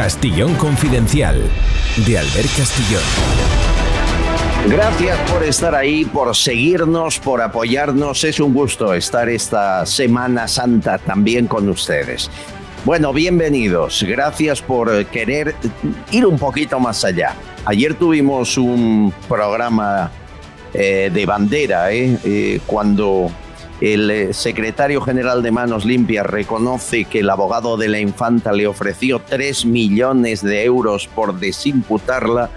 Castillón Confidencial, de Albert Castillón. Gracias por estar ahí, por seguirnos, por apoyarnos. Es un gusto estar esta Semana Santa también con ustedes. Bueno, bienvenidos. Gracias por querer ir un poquito más allá. Ayer tuvimos un programa de bandera, cuando el secretario general de Manos Limpias reconoce que el abogado de la infanta le ofreció 3 millones de euros por desimputarla.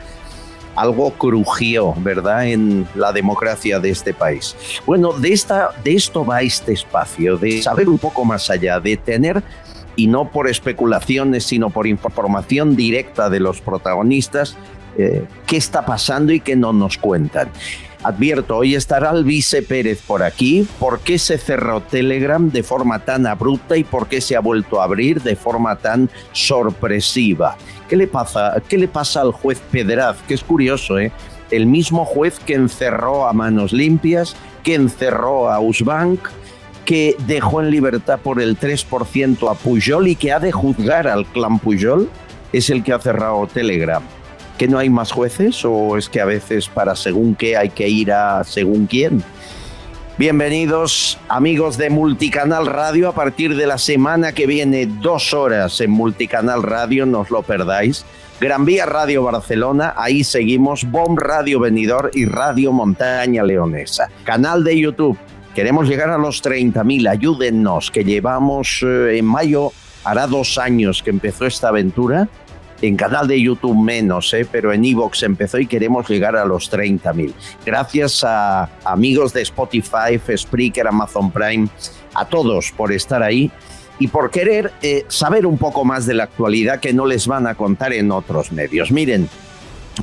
Algo crujió, ¿verdad?, en la democracia de este país. Bueno, de esto va este espacio, de saber un poco más allá, de tener, y no por especulaciones, sino por información directa de los protagonistas, qué está pasando y qué no nos cuentan. Advierto, hoy estará Alvise Pérez por aquí. ¿Por qué se cerró Telegram de forma tan abrupta y por qué se ha vuelto a abrir de forma tan sorpresiva? ¿Qué le pasa al juez Pedraz? Que es curioso, el mismo juez que encerró a Manos Limpias, que encerró a Usbank, que dejó en libertad por el 3% a Pujol y que ha de juzgar al clan Pujol, es el que ha cerrado Telegram. ¿Que no hay más jueces o es que a veces para según qué hay que ir a según quién? Bienvenidos, amigos de Multicanal Radio. A partir de la semana que viene, 2 horas en Multicanal Radio, no os lo perdáis. Gran Vía Radio Barcelona, ahí seguimos. BOM Radio Benidorm y Radio Montaña Leonesa. Canal de YouTube, queremos llegar a los 30.000, ayúdennos, que llevamos en mayo, hará 2 años que empezó esta aventura. En canal de YouTube menos, pero en iVoox empezó y queremos llegar a los 30.000. Gracias a amigos de Spotify, Spreaker, Amazon Prime, a todos por estar ahí y por querer saber un poco más de la actualidad que no les van a contar en otros medios. Miren,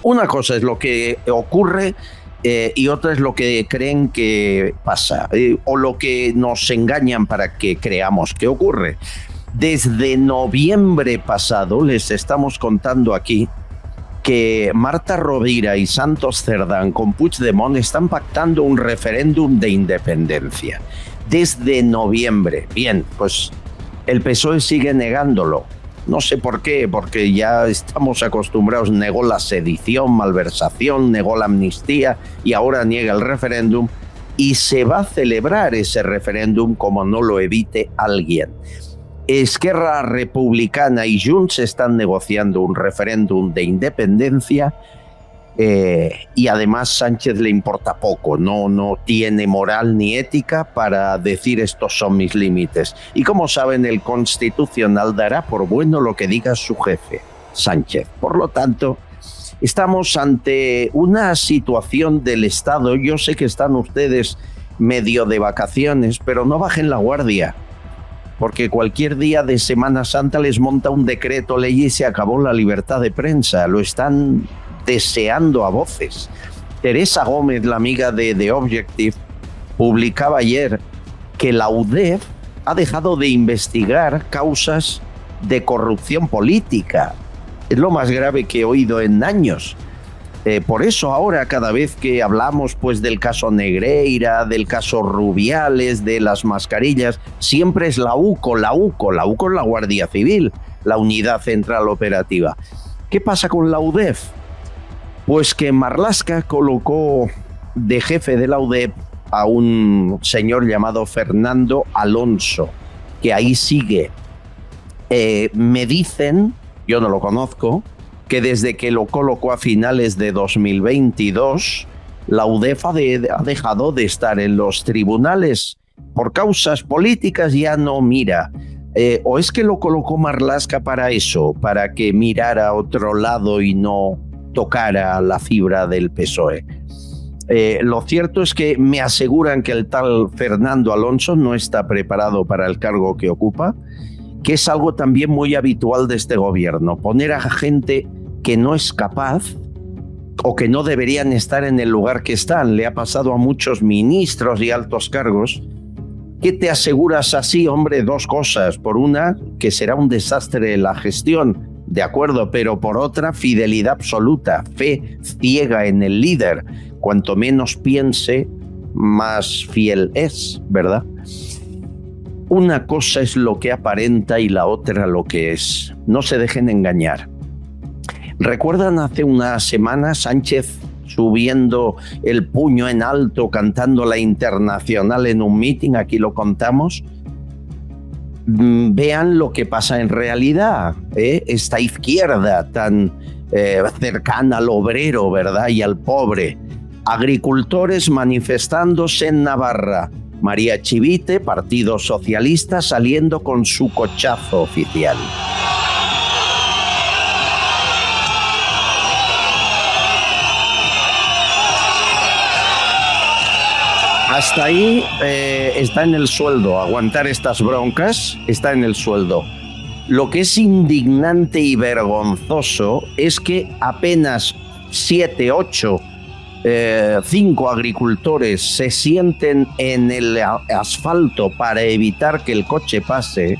una cosa es lo que ocurre y otra es lo que creen que pasa o lo que nos engañan para que creamos que ocurre. Desde noviembre pasado les estamos contando aquí que Marta Rovira y Santos Cerdán con Puigdemont están pactando un referéndum de independencia. Desde noviembre. Bien, pues el PSOE sigue negándolo. No sé por qué, porque ya estamos acostumbrados. Negó la sedición, malversación, negó la amnistía y ahora niega el referéndum. Y se va a celebrar ese referéndum como no lo evite alguien. Esquerra Republicana y Junts están negociando un referéndum de independencia y además Sánchez le importa poco, no tiene moral ni ética para decir estos son mis límites. Y como saben, el Constitucional dará por bueno lo que diga su jefe, Sánchez. Por lo tanto, estamos ante una situación del Estado. Yo sé que están ustedes medio de vacaciones, pero no bajen la guardia, porque cualquier día de Semana Santa les monta un decreto ley y se acabó la libertad de prensa. Lo están deseando a voces. Teresa Gómez, la amiga de The Objective, publicaba ayer que la UDEF ha dejado de investigar causas de corrupción política. Es lo más grave que he oído en años. Por eso ahora cada vez que hablamos pues del caso Negreira, del caso Rubiales, de las mascarillas, siempre es la UCO es la Guardia Civil, la Unidad Central Operativa. ¿Qué pasa con la UDEF? Pues que Marlaska colocó de jefe de la UDEF a un señor llamado Fernando Alonso, que ahí sigue. Me dicen, yo no lo conozco, que desde que lo colocó a finales de 2022, la UDEF ha dejado de estar en los tribunales por causas políticas, ya no mira. ¿O es que lo colocó Marlaska para eso, para que mirara a otro lado y no tocara la fibra del PSOE? Lo cierto es que me aseguran que el tal Fernando Alonso no está preparado para el cargo que ocupa, que es algo también muy habitual de este gobierno, poner a gente que no es capaz o que no deberían estar en el lugar que están. Le ha pasado a muchos ministros y altos cargos. ¿Qué te aseguras así, hombre? 2 cosas. Por una, que será un desastre la gestión, de acuerdo, pero por otra, fidelidad absoluta, fe ciega en el líder. Cuanto menos piense, más fiel es, ¿verdad? Una cosa es lo que aparenta y la otra lo que es. No se dejen engañar. ¿Recuerdan hace unas semanas Sánchez subiendo el puño en alto, cantando la Internacional en un mitin? Aquí lo contamos. Vean lo que pasa en realidad, esta izquierda tan cercana al obrero, ¿verdad? Y al pobre. Agricultores manifestándose en Navarra. María Chivite, Partido Socialista, saliendo con su cochazo oficial. Hasta ahí está en el sueldo. Aguantar estas broncas está en el sueldo. Lo que es indignante y vergonzoso es que apenas 7, 8, 5 agricultores se sienten en el asfalto para evitar que el coche pase,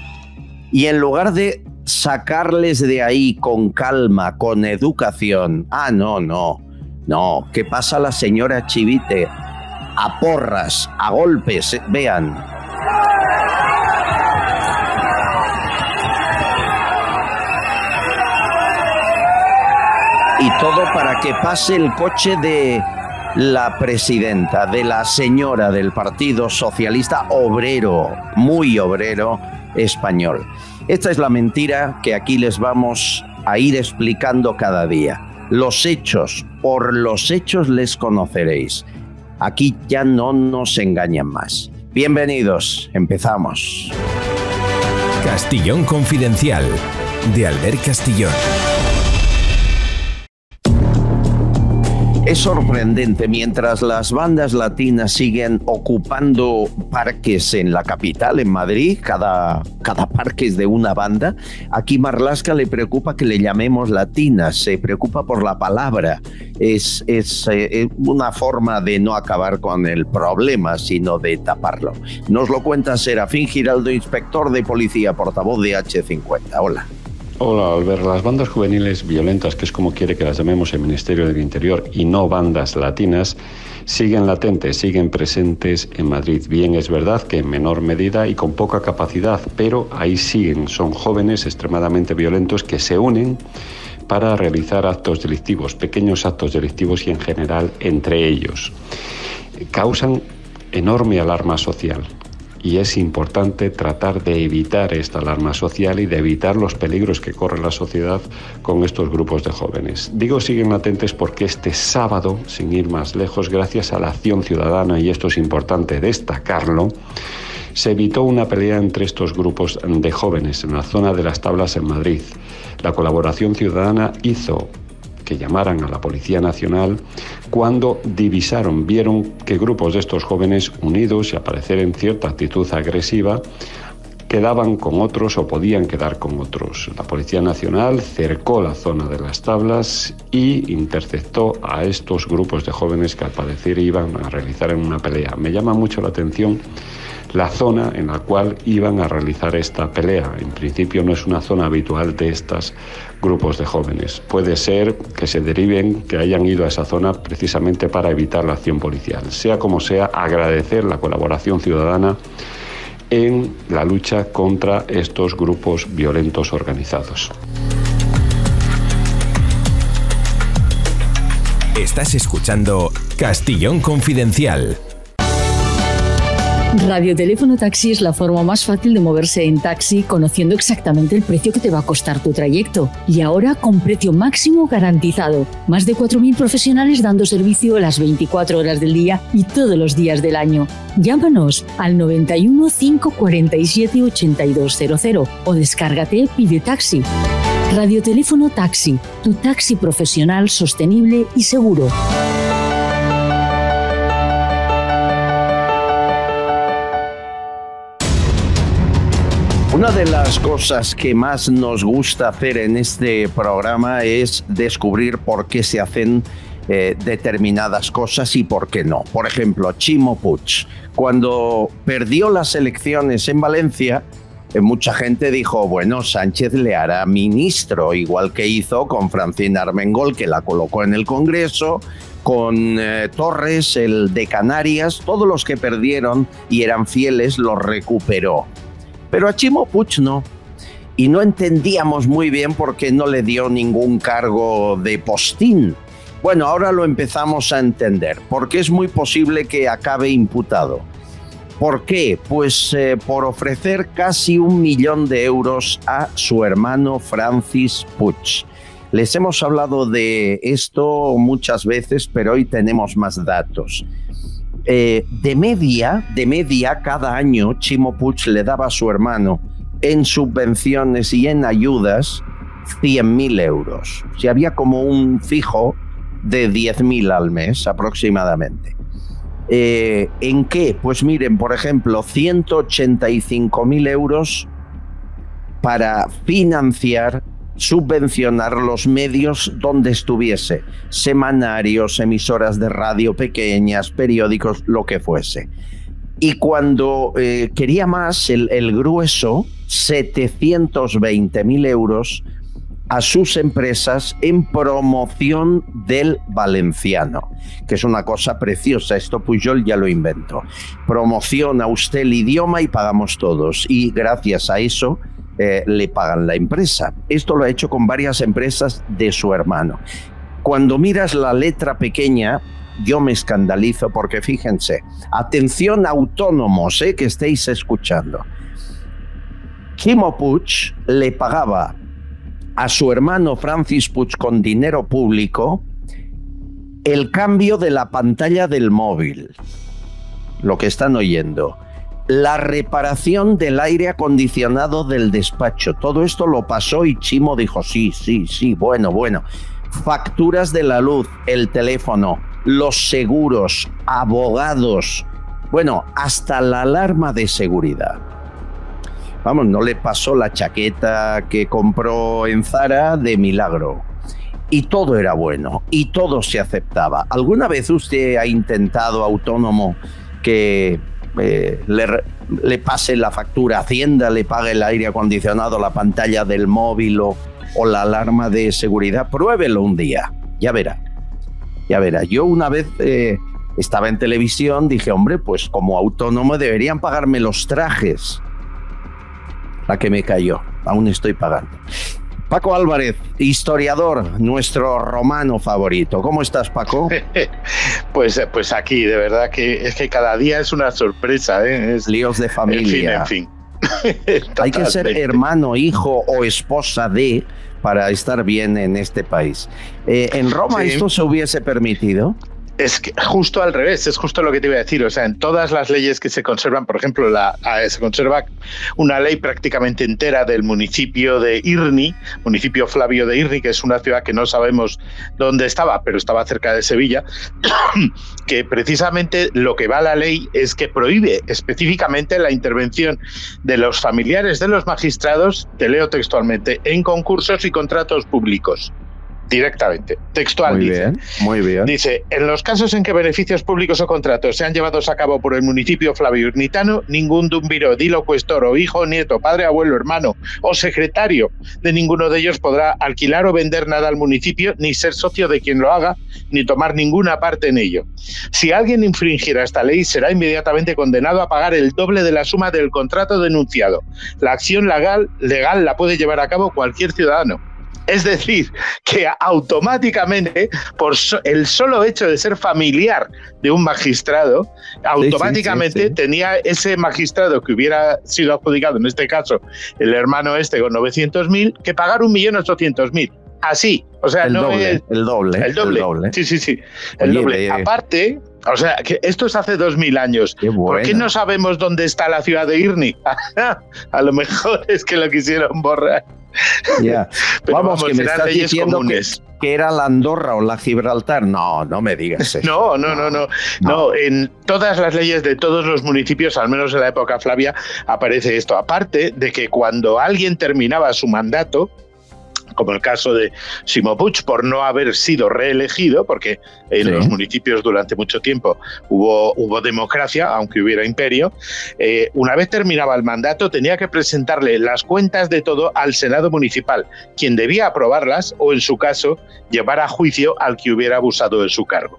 y en lugar de sacarles de ahí con calma, con educación, no, ¿qué pasa la señora Chivite? A porras, a golpes, vean. Y todo para que pase el coche de la presidenta, de la señora del Partido Socialista obrero, muy obrero español. Esta es la mentira que aquí les vamos a ir explicando cada día. Los hechos, por los hechos les conoceréis. Aquí ya no nos engañan más. Bienvenidos, empezamos. Castillón Confidencial, de Albert Castillón. Es sorprendente, mientras las bandas latinas siguen ocupando parques en la capital, en Madrid, cada parque es de una banda, aquí Marlaska le preocupa que le llamemos latinas, se preocupa por la palabra. Es una forma de no acabar con el problema, sino de taparlo. Nos lo cuenta Serafín Giraldo, inspector de policía, portavoz de H50. Hola. Hola, Albert. Las bandas juveniles violentas, que es como quiere que las llamemos el Ministerio del Interior, y no bandas latinas, siguen latentes, siguen presentes en Madrid. Bien, es verdad que en menor medida y con poca capacidad, pero ahí siguen. Son jóvenes extremadamente violentos que se unen para realizar actos delictivos, pequeños actos delictivos y en general entre ellos. Causan enorme alarma social. Y es importante tratar de evitar esta alarma social y de evitar los peligros que corre la sociedad con estos grupos de jóvenes. Digo siguen latentes porque este sábado, sin ir más lejos, gracias a la acción ciudadana, y esto es importante destacarlo, se evitó una pelea entre estos grupos de jóvenes en la zona de las Tablas en Madrid. La colaboración ciudadana hizo que llamaran a la Policía Nacional cuando vieron que grupos de estos jóvenes unidos y al parecer en cierta actitud agresiva quedaban con otros o podían quedar con otros. La Policía Nacional cercó la zona de las Tablas y interceptó a estos grupos de jóvenes que al parecer iban a realizar una pelea. Me llama mucho la atención la zona en la cual iban a realizar esta pelea. En principio no es una zona habitual de estos grupos de jóvenes. Puede ser que se deriven, que hayan ido a esa zona precisamente para evitar la acción policial. Sea como sea, agradecer la colaboración ciudadana en la lucha contra estos grupos violentos organizados. Estás escuchando Castillón Confidencial. Radioteléfono Taxi es la forma más fácil de moverse en taxi, conociendo exactamente el precio que te va a costar tu trayecto. Y ahora con precio máximo garantizado. Más de 4.000 profesionales dando servicio las 24 horas del día y todos los días del año. Llámanos al 91 547 8200 o descárgate Pide Taxi. Radioteléfono Taxi, tu taxi profesional, sostenible y seguro. Una de las cosas que más nos gusta hacer en este programa es descubrir por qué se hacen determinadas cosas y por qué no. Por ejemplo, Chimo Puig, cuando perdió las elecciones en Valencia, mucha gente dijo, bueno, Sánchez le hará ministro, igual que hizo con Francina Armengol, que la colocó en el Congreso, con Torres, el de Canarias, todos los que perdieron y eran fieles los recuperó. Pero a Chimo Puig no. Y no entendíamos muy bien por qué no le dio ningún cargo de postín. Bueno, ahora lo empezamos a entender, porque es muy posible que acabe imputado. ¿Por qué? Pues por ofrecer casi 1 millón de euros a su hermano Francis Puig. Les hemos hablado de esto muchas veces, pero hoy tenemos más datos. De media, cada año Chimo Puig le daba a su hermano en subvenciones y en ayudas 100.000 euros. O sea, había como un fijo de 10.000 al mes aproximadamente. ¿En qué? Pues miren, por ejemplo, 185.000 euros para financiar, subvencionar los medios donde estuviese, semanarios, emisoras de radio pequeñas, periódicos, lo que fuese. Y cuando quería más, el grueso, 720.000 euros a sus empresas en promoción del valenciano, que es una cosa preciosa. Esto Pujol ya lo inventó. Promociona usted el idioma y pagamos todos. Y gracias a eso le pagan la empresa. Esto lo ha hecho con varias empresas de su hermano. Cuando miras la letra pequeña, yo me escandalizo porque fíjense, atención autónomos que estéis escuchando. Chimo Puig le pagaba a su hermano Francis Puig con dinero público el cambio de la pantalla del móvil, lo que están oyendo, la reparación del aire acondicionado del despacho. Todo esto lo pasó y Chimo dijo sí, bueno. Facturas de la luz, el teléfono, los seguros, abogados, bueno, hasta la alarma de seguridad. Vamos, no le pasó la chaqueta que compró en Zara de milagro. Y todo era bueno, y todo se aceptaba. ¿Alguna vez usted ha intentado, autónomo, que le pase la factura a Hacienda, le pague el aire acondicionado, la pantalla del móvil o la alarma de seguridad? Pruébelo un día, ya verá. Yo una vez estaba en televisión, dije, hombre, pues como autónomo deberían pagarme los trajes. La que me cayó, aún estoy pagando. Paco Álvarez, historiador, nuestro romano favorito. ¿Cómo estás, Paco? Pues aquí, de verdad que es que cada día es una sorpresa. Líos de familia. En fin. Hay que ser hermano, hijo o esposa de para estar bien en este país. ¿En Roma esto se hubiese permitido? Es que justo al revés, es justo lo que te iba a decir. O sea, en todas las leyes que se conservan, por ejemplo, se conserva una ley prácticamente entera del municipio de Irni, municipio Flavio de Irni, que es una ciudad que no sabemos dónde estaba, pero estaba cerca de Sevilla, que precisamente lo que va a la ley es que prohíbe específicamente la intervención de los familiares de los magistrados, te leo textualmente, en concursos y contratos públicos. Directamente, textual. Muy bien. Dice, en los casos en que beneficios públicos o contratos sean llevados a cabo por el municipio flavio-irnitano, ningún dumbiro, edil, cuestor o hijo, nieto, padre, abuelo, hermano o secretario de ninguno de ellos podrá alquilar o vender nada al municipio, ni ser socio de quien lo haga, ni tomar ninguna parte en ello. Si alguien infringiera esta ley, será inmediatamente condenado a pagar el doble de la suma del contrato denunciado. La acción legal la puede llevar a cabo cualquier ciudadano. Es decir, que automáticamente, por el solo hecho de ser familiar de un magistrado, automáticamente tenía ese magistrado que hubiera sido adjudicado, en este caso el hermano con 900.000, que pagar 1.800.000. Así, o sea, el doble. El doble. Sí. El doble. Aparte, o sea, que esto es hace 2000 años. ¿Por qué no sabemos dónde está la ciudad de Irni? A lo mejor es que lo quisieron borrar. Yeah. Vamos, que me estás diciendo que era la Andorra o la Gibraltar. No me digas eso. No, en todas las leyes de todos los municipios, al menos en la época Flavia, aparece esto. Aparte de que cuando alguien terminaba su mandato, como el caso de Ximo Puig, por no haber sido reelegido, porque en los municipios durante mucho tiempo hubo democracia, aunque hubiera imperio. Una vez terminaba el mandato, tenía que presentarle las cuentas de todo al Senado municipal, quien debía aprobarlas o, en su caso, llevar a juicio al que hubiera abusado de su cargo.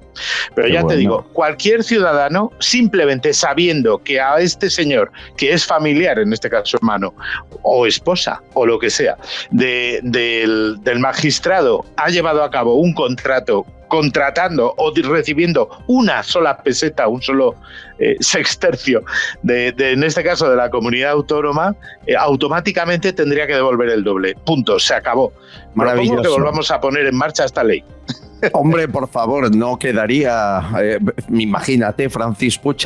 Pero ya te digo, cualquier ciudadano, simplemente sabiendo que a este señor, que es familiar, en este caso hermano, o esposa, o lo que sea, del magistrado, ha llevado a cabo un contrato contratando o recibiendo una sola peseta, un solo sextercio, en este caso de la comunidad autónoma, automáticamente tendría que devolver el doble. Punto, se acabó. Propongo que volvamos a poner en marcha esta ley. Hombre, por favor, no quedaría, imagínate, Francis Puig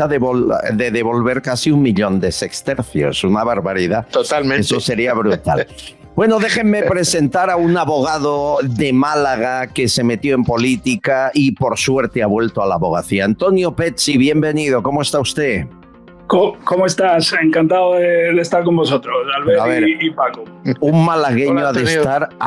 de devolver casi 1 millón de sextercios, una barbaridad. Totalmente. Eso sería brutal. Bueno, déjenme presentar a un abogado de Málaga que se metió en política y por suerte ha vuelto a la abogacía. Antonio Pezzi, bienvenido, ¿cómo está usted? ¿Cómo estás? Encantado de estar con vosotros, Albert y Paco. Un malagueño ha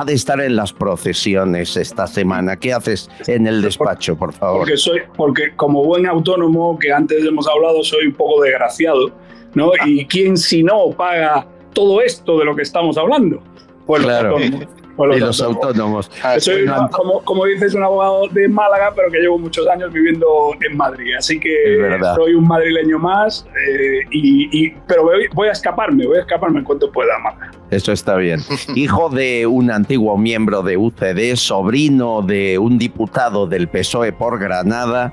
de estar en las procesiones esta semana. ¿Qué haces en el despacho, por favor? Porque como buen autónomo, que antes hemos hablado, soy un poco desgraciado, ¿no? ¿Y quién si no paga todo esto de lo que estamos hablando? Pues claro. Los autónomos. Soy, como dices, un abogado de Málaga, pero que llevo muchos años viviendo en Madrid. Así que soy un madrileño más, pero voy a escaparme en cuanto pueda, Málaga. Eso está bien. Hijo de un antiguo miembro de UCD, sobrino de un diputado del PSOE por Granada,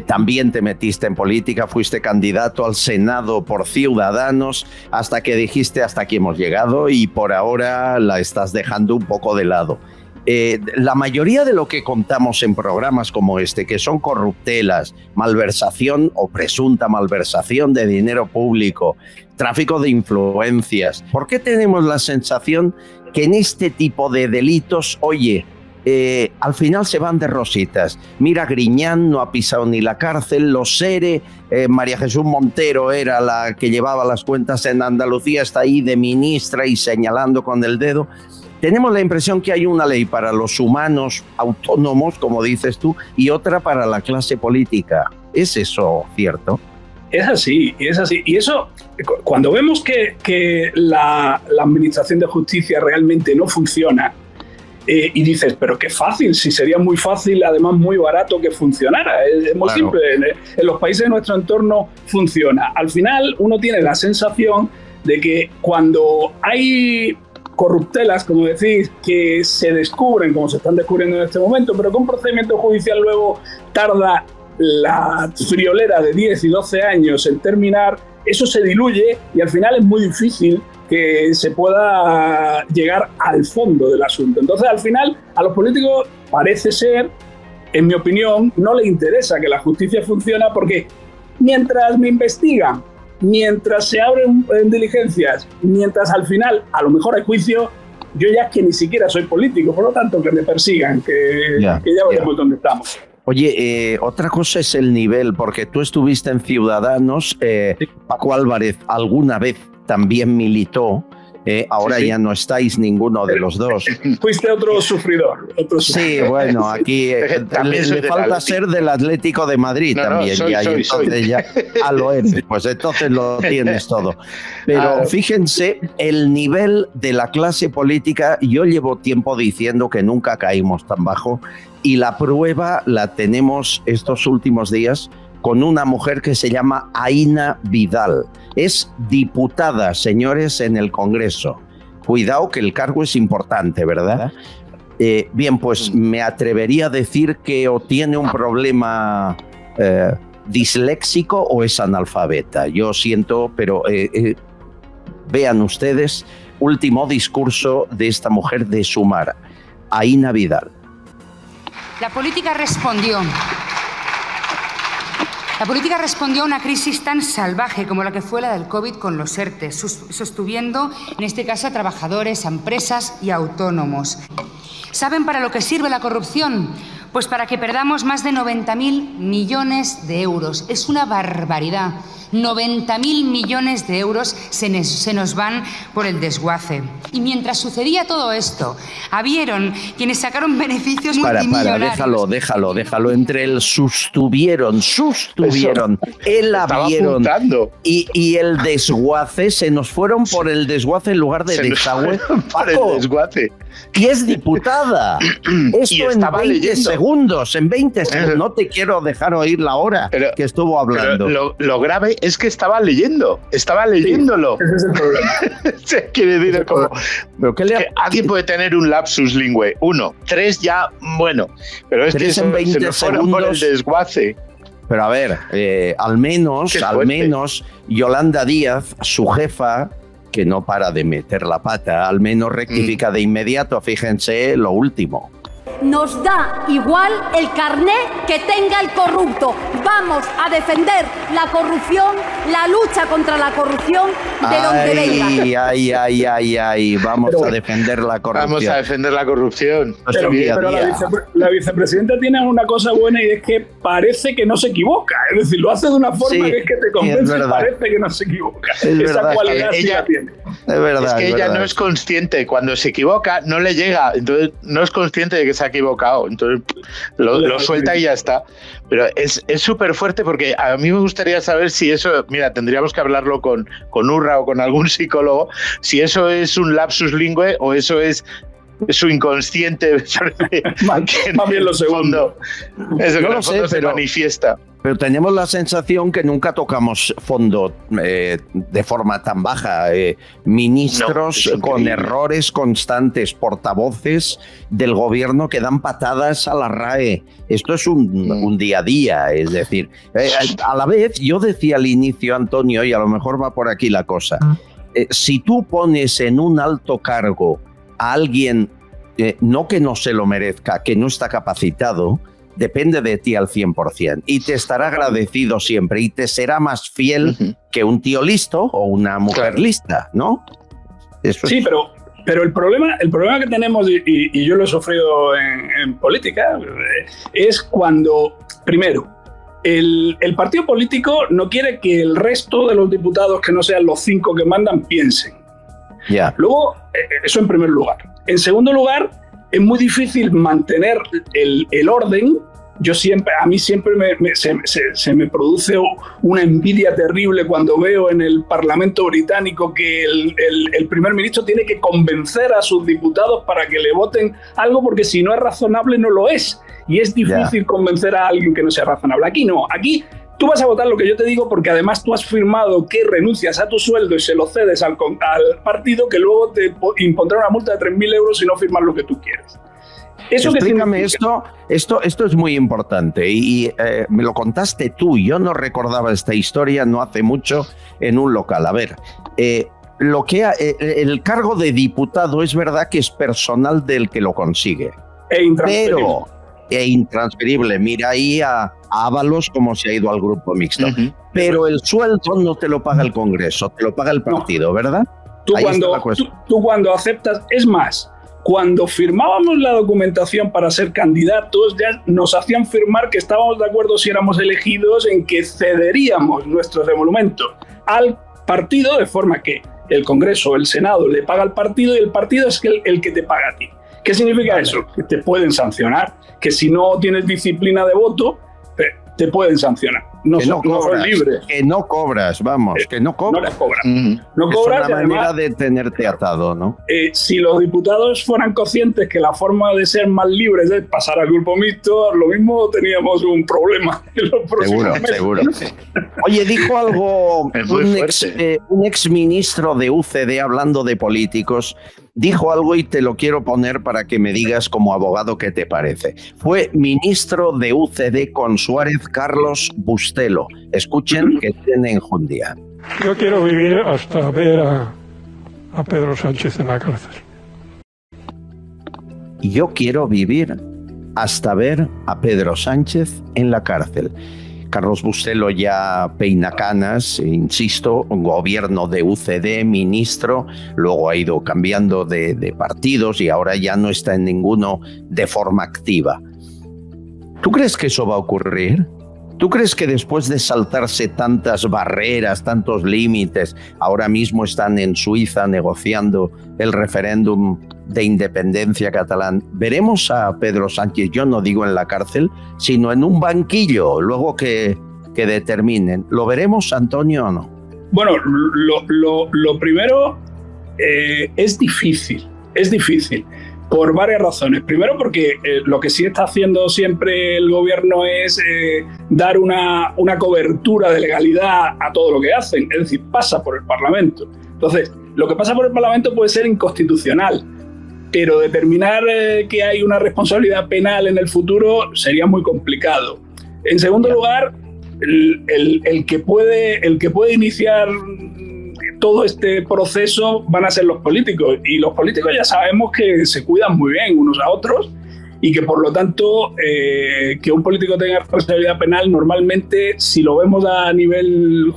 también te metiste en política, fuiste candidato al Senado por Ciudadanos, hasta que dijiste hasta aquí hemos llegado y por ahora la estás dejando un poco de lado. La mayoría de lo que contamos en programas como este, que son corruptelas, malversación o presunta malversación de dinero público, tráfico de influencias, ¿por qué tenemos la sensación que en este tipo de delitos, oye, al final se van de rositas? Mira, Griñán no ha pisado ni la cárcel, los ERE, María Jesús Montero era la que llevaba las cuentas en Andalucía, está ahí de ministra y señalando con el dedo. Tenemos la impresión que hay una ley para los humanos autónomos, como dices tú, y otra para la clase política. ¿Es eso cierto? Es así, y es así. Y eso, cuando vemos que la administración de justicia realmente no funciona, y dices, pero qué fácil, si sería muy fácil, además muy barato que funcionara. Es muy simple, en los países de nuestro entorno funciona. Al final uno tiene la sensación de que cuando hay corruptelas, como decís, que se descubren, como se están descubriendo en este momento, pero que un procedimiento judicial luego tarda la friolera de 10 y 12 años en terminar, eso se diluye y al final es muy difícil que se pueda llegar al fondo del asunto. Entonces, al final, a los políticos parece ser, en mi opinión, no les interesa que la justicia funcione porque mientras me investigan, mientras se abren diligencias, mientras al final a lo mejor hay juicio, yo ya es que ni siquiera soy político, por lo tanto que me persigan, que ya veremos dónde estamos. Oye, otra cosa es el nivel, porque tú estuviste en Ciudadanos, Paco Álvarez alguna vez también militó, ahora ya no estáis ninguno de los dos. Fuiste otro sufridor. Sí, bueno, aquí le falta ser del Atlético de Madrid también. Entonces ya lo eres, pues entonces lo tienes todo. Pero fíjense, el nivel de la clase política, yo llevo tiempo diciendo que nunca caímos tan bajo y la prueba la tenemos estos últimos días con una mujer que se llama Aína Vidal. Es diputada, señores, en el Congreso. Cuidado que el cargo es importante, ¿verdad? Bien, pues me atrevería a decir que o tiene un problema disléxico o es analfabeta. Yo siento, pero vean ustedes, último discurso de esta mujer de Sumar, Aína Vidal. La política respondió a una crisis tan salvaje como la que fue la del COVID con los ERTE, sosteniendo en este caso a trabajadores, a empresas y a autónomos. ¿Saben para lo que sirve la corrupción? Pues para que perdamos más de 90.000 millones de euros. Es una barbaridad. 90.000 millones de euros se nos van por el desguace. Y mientras sucedía todo esto, habieron quienes sacaron beneficios multimillonarios. Déjalo. Entre el sustuvieron, el habieron y el desguace, se nos fueron por el desguace en lugar de desagüe. Por el desguace. Y es diputada. Esto y en 20 segundos. No te quiero dejar oír la hora que estuvo hablando. Lo grave es que estaba leyéndolo. Sí, ese es el problema. Quiere decir, alguien puede tener un lapsus lingüe. 1, 3 ya, bueno. Pero es que en 20 se segundos por el desguace. Pero a ver, al menos Yolanda Díaz, su jefa, que no para de meter la pata, al menos rectifica de inmediato. Fíjense lo último. Nos da igual el carné que tenga el corrupto. Vamos a defender la corrupción, la lucha contra la corrupción de donde venga. Vamos a defender la corrupción. Vamos a defender la corrupción. Pero la vicepresidenta tiene una cosa buena y es que parece que no se equivoca. Es decir, lo hace de una forma que es que te convence y parece que no se equivoca. Esa cualidad sí la tiene. Es verdad. Es que ella no es consciente. Cuando se equivoca, no le llega. Entonces, no es consciente de que se ha equivocado. Entonces, lo suelta y ya está. Pero es súper fuerte porque a mí me gustaría saber si eso, mira, tendríamos que hablarlo con Urra o con algún psicólogo, si eso es un lapsus lingüe o eso es su inconsciente. Más bien lo segundo. Eso, no lo sé, se manifiesta. Pero tenemos la sensación que nunca tocamos fondo de forma tan baja. Ministros con errores constantes, portavoces del gobierno que dan patadas a la RAE. Esto es un día a día. Es decir, a la vez, yo decía al inicio, Antonio, y a lo mejor va por aquí la cosa, si tú pones en un alto cargo a alguien, no que no se lo merezca, que no está capacitado, depende de ti al 100% y te estará agradecido siempre y te será más fiel que un tío listo o una mujer lista, ¿no? Eso sí, pero el problema que tenemos, y yo lo he sufrido en política, es cuando, primero, el partido político no quiere que el resto de los diputados, que no sean los 5 que mandan, piensen. Luego, eso en primer lugar. En segundo lugar, es muy difícil mantener el orden. A mí siempre se me produce una envidia terrible cuando veo en el Parlamento británico que el primer ministro tiene que convencer a sus diputados para que le voten algo, porque si no es razonable no lo es. Y es difícil convencer a alguien que no sea razonable. Aquí no, aquí tú vas a votar lo que yo te digo porque además tú has firmado que renuncias a tu sueldo y se lo cedes al partido, que luego te impondrá una multa de 3.000 euros si no firmas lo que tú quieres. Explícame esto es muy importante y me lo contaste tú. Yo no recordaba esta historia no hace mucho en un local. A ver, el cargo de diputado es verdad que es personal del que lo consigue. E intransferible. Mira ahí a Ábalos como se ha ido al grupo mixto. Pero el sueldo no te lo paga el Congreso, te lo paga el partido, ¿verdad? Tú cuando aceptas, es más, cuando firmábamos la documentación para ser candidatos, ya nos hacían firmar que estábamos de acuerdo si éramos elegidos en que cederíamos nuestros emolumentos al partido, de forma que el Congreso, el Senado le paga al partido y el partido es el que te paga a ti. ¿Qué significa eso? Que te pueden sancionar, que si no tienes disciplina de voto, te pueden sancionar. No son libres. Que no cobras, vamos, que no cobras. No cobras. Es una manera de tenerte atado, ¿no? Si los diputados fueran conscientes que la forma de ser más libres es pasar al grupo mixto, lo mismo teníamos un problema en los próximos meses. Seguro. Oye, dijo algo un ex ministro de UCD, hablando de políticos, dijo algo y te lo quiero poner para que me digas como abogado qué te parece. Fue ministro de UCD con Suárez, Carlos Bustelo. Escuchen que tiene enjundia. Yo quiero vivir hasta ver a Pedro Sánchez en la cárcel. Yo quiero vivir hasta ver a Pedro Sánchez en la cárcel. Carlos Bustelo ya peina canas, insisto, un gobierno de UCD, ministro, luego ha ido cambiando de partidos y ahora ya no está en ninguno de forma activa. ¿Tú crees que eso va a ocurrir? ¿Tú crees que después de saltarse tantas barreras, tantos límites, ahora mismo están en Suiza negociando el referéndum de independencia catalán, veremos a Pedro Sánchez, yo no digo en la cárcel, sino en un banquillo, luego que determinen? ¿Lo veremos, Antonio, o no? Bueno, lo primero, es difícil, por varias razones. Primero porque lo que sí está haciendo siempre el gobierno es dar una cobertura de legalidad a todo lo que hacen, es decir, pasa por el Parlamento. Entonces, lo que pasa por el Parlamento puede ser inconstitucional, pero determinar que hay una responsabilidad penal en el futuro sería muy complicado. En segundo lugar, el que puede iniciar todo este proceso van a ser los políticos, y los políticos ya sabemos que se cuidan muy bien unos a otros, y que por lo tanto que un político tenga responsabilidad penal normalmente, si lo vemos a nivel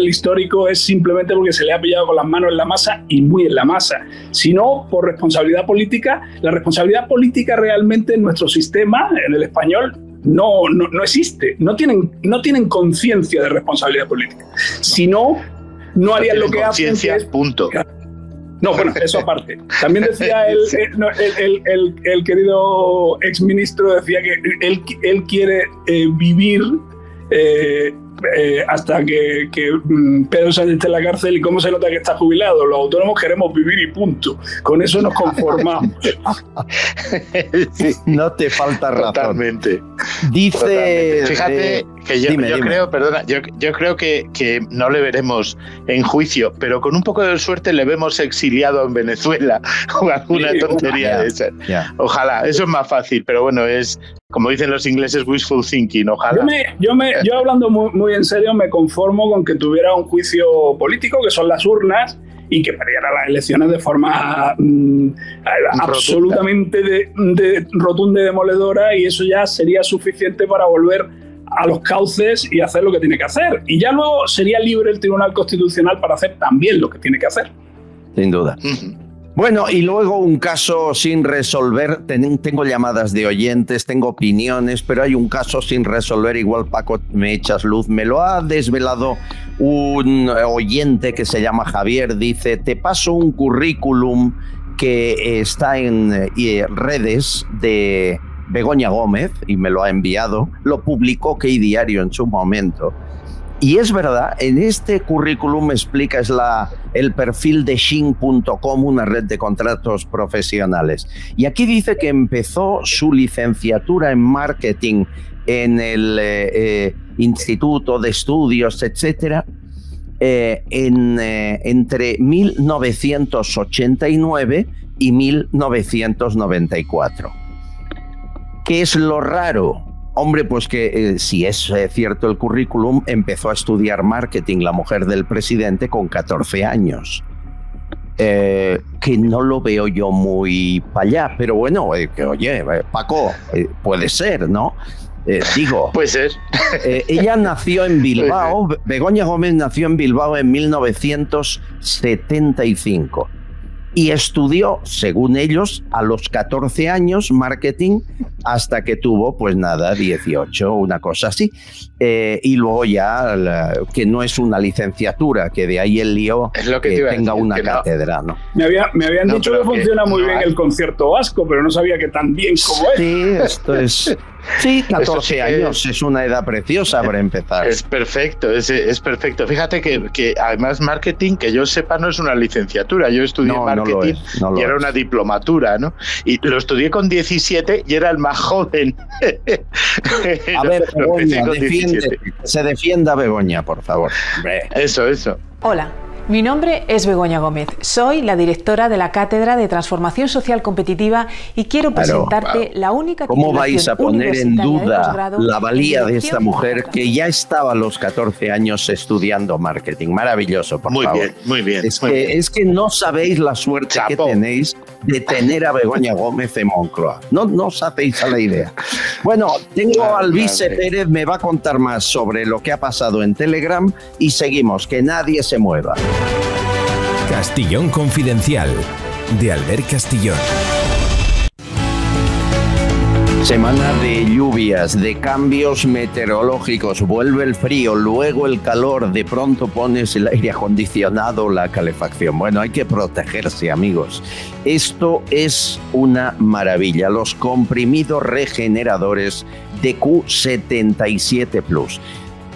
histórico, es simplemente porque se le ha pillado con las manos en la masa, y muy en la masa. Si no, por responsabilidad política. La responsabilidad política realmente en nuestro sistema, en el español, no existe. No tienen conciencia de responsabilidad política. Si no harían lo que hacen. Punto. No, bueno, eso aparte. También decía el querido exministro, decía que él quiere vivir hasta que Pedro Sánchez esté en la cárcel. ¿Y cómo se nota que está jubilado? Los autónomos queremos vivir y punto. Con eso nos conformamos. Sí. No te falta razón. Totalmente. Dice... Totalmente. Fíjate que yo creo que no le veremos en juicio, pero con un poco de suerte le vemos exiliado en Venezuela o alguna tontería de esa. Ojalá, eso es más fácil, pero bueno, es, como dicen los ingleses, wishful thinking, ojalá. Yo hablando muy en serio, me conformo con que tuviera un juicio político, que son las urnas, y que perdiera las elecciones de forma absolutamente rotunda y demoledora, y eso ya sería suficiente para volver a los cauces y hacer lo que tiene que hacer. Y ya luego sería libre el Tribunal Constitucional para hacer también lo que tiene que hacer. Sin duda. Bueno, y luego un caso sin resolver. Tengo llamadas de oyentes, tengo opiniones, pero hay un caso sin resolver. Igual, Paco, me echas luz. Me lo ha desvelado un oyente que se llama Javier. Dice, te paso un currículum que está en redes de Begoña Gómez, y me lo ha enviado. Lo publicó Key Diario en su momento. Y es verdad, en este currículum explica, es el perfil de Shin.com, una red de contratos profesionales. Y aquí dice que empezó su licenciatura en marketing en el Instituto de Estudios, etcétera, entre 1989 y 1994. ¿Qué es lo raro? Hombre, pues que si es cierto el currículum, empezó a estudiar marketing la mujer del presidente con 14 años. Que no lo veo yo muy para allá, pero bueno, oye, Paco, puede ser, ¿no? Digo, puede ser. Ella nació en Bilbao, Begoña Gómez nació en Bilbao en 1975. Y estudió, según ellos, a los 14 años marketing hasta que tuvo, pues nada, 18, una cosa así. Y luego ya, que no es una licenciatura, que de ahí el lío es lo que tenga una cátedra, ¿no? Me habían dicho que funciona muy bien el concierto vasco, pero no sabía que tan bien como es. Sí, esto es... Sí, 14 años es una edad preciosa para empezar. Es perfecto, es perfecto. Fíjate que además marketing, que yo sepa, no es una licenciatura. Yo estudié marketing y era una diplomatura, ¿no? Y lo estudié con 17 y era el más joven. A ver, Begoña, se defienda Begoña, por favor. Eso. Hola. Mi nombre es Begoña Gómez, soy la directora de la Cátedra de Transformación Social Competitiva y quiero presentarte la única ¿Cómo vais a poner en duda la valía de esta mujer que ya estaba a los 14 años estudiando marketing? Maravilloso, por favor. Muy bien. Es que no sabéis la suerte que tenéis de tener a Begoña Gómez en Moncloa. No os hacéis a la idea. Bueno, tengo al Vice Pérez, me va a contar más sobre lo que ha pasado en Telegram y seguimos, que nadie se mueva. Castillón Confidencial, de Albert Castillón. Semana de lluvias, de cambios meteorológicos, vuelve el frío, luego el calor, de pronto pones el aire acondicionado, la calefacción. Bueno, hay que protegerse, amigos. Esto es una maravilla, los comprimidos regeneradores de Q77 Plus.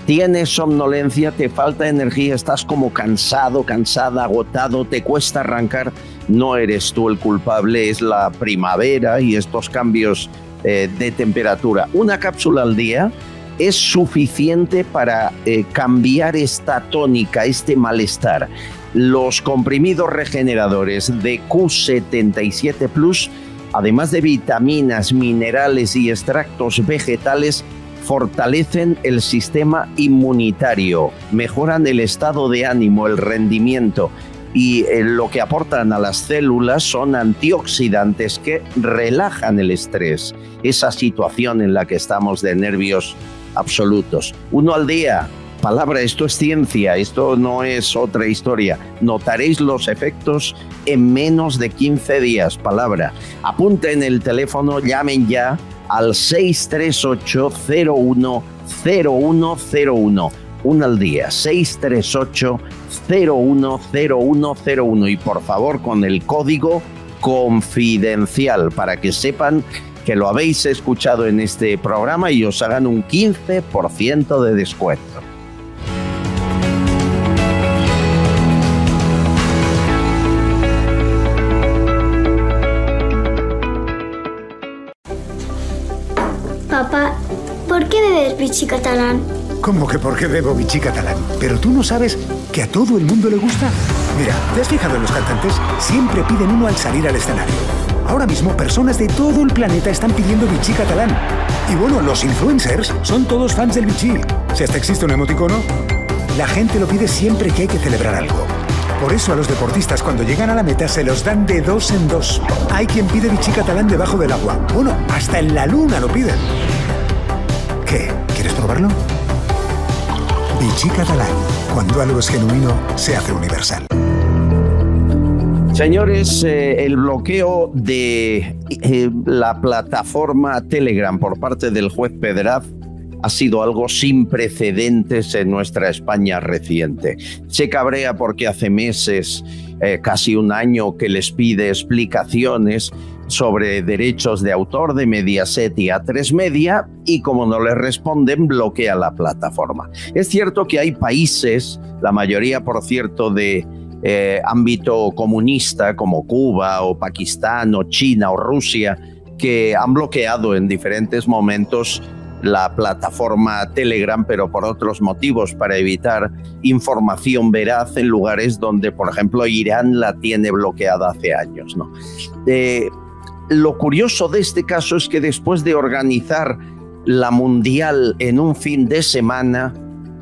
Tienes somnolencia, te falta energía, estás como cansado, cansada, agotado, te cuesta arrancar. No eres tú el culpable, es la primavera y estos cambios de temperatura. Una cápsula al día es suficiente para cambiar esta tónica, este malestar. Los comprimidos regeneradores de Q77 Plus, además de vitaminas, minerales y extractos vegetales, fortalecen el sistema inmunitario, mejoran el estado de ánimo, el rendimiento, y lo que aportan a las células son antioxidantes que relajan el estrés, esa situación en la que estamos de nervios absolutos. Uno al día. Palabra, esto es ciencia, esto no es otra historia. Notaréis los efectos en menos de 15 días. Palabra. Apunten el teléfono, llamen ya al 638-010101. Uno al día, 638-010101. Y por favor, con el código confidencial, para que sepan que lo habéis escuchado en este programa y os hagan un 15% de descuento. Papá, ¿por qué bebes Vichy catalán? ¿Cómo que por qué bebo Vichy catalán? ¿Pero tú no sabes que a todo el mundo le gusta? Mira, ¿te has fijado en los cantantes? Siempre piden uno al salir al escenario. Ahora mismo personas de todo el planeta están pidiendo Vichy catalán. Y bueno, los influencers son todos fans del Vichy. Si hasta existe un emoticono, la gente lo pide siempre que hay que celebrar algo. Por eso a los deportistas cuando llegan a la meta se los dan de 2 en 2. Hay quien pide Vichy catalán debajo del agua. Bueno, hasta en la luna lo piden. ¿Qué? ¿Quieres probarlo? Vichy catalán. Cuando algo es genuino, se hace universal. Señores, el bloqueo de la plataforma Telegram por parte del juez Pedraz ha sido algo sin precedentes en nuestra España reciente. Se cabrea porque hace meses, casi un año, que les pide explicaciones sobre derechos de autor de Mediaset y A3 Media, y como no le responden, bloquea la plataforma. Es cierto que hay países, la mayoría, por cierto, de ámbito comunista, como Cuba o Pakistán o China o Rusia, que han bloqueado en diferentes momentos la plataforma Telegram, pero por otros motivos, para evitar información veraz en lugares donde, por ejemplo, Irán la tiene bloqueada hace años, ¿no? Lo curioso de este caso es que después de organizar la Mundial en un fin de semana,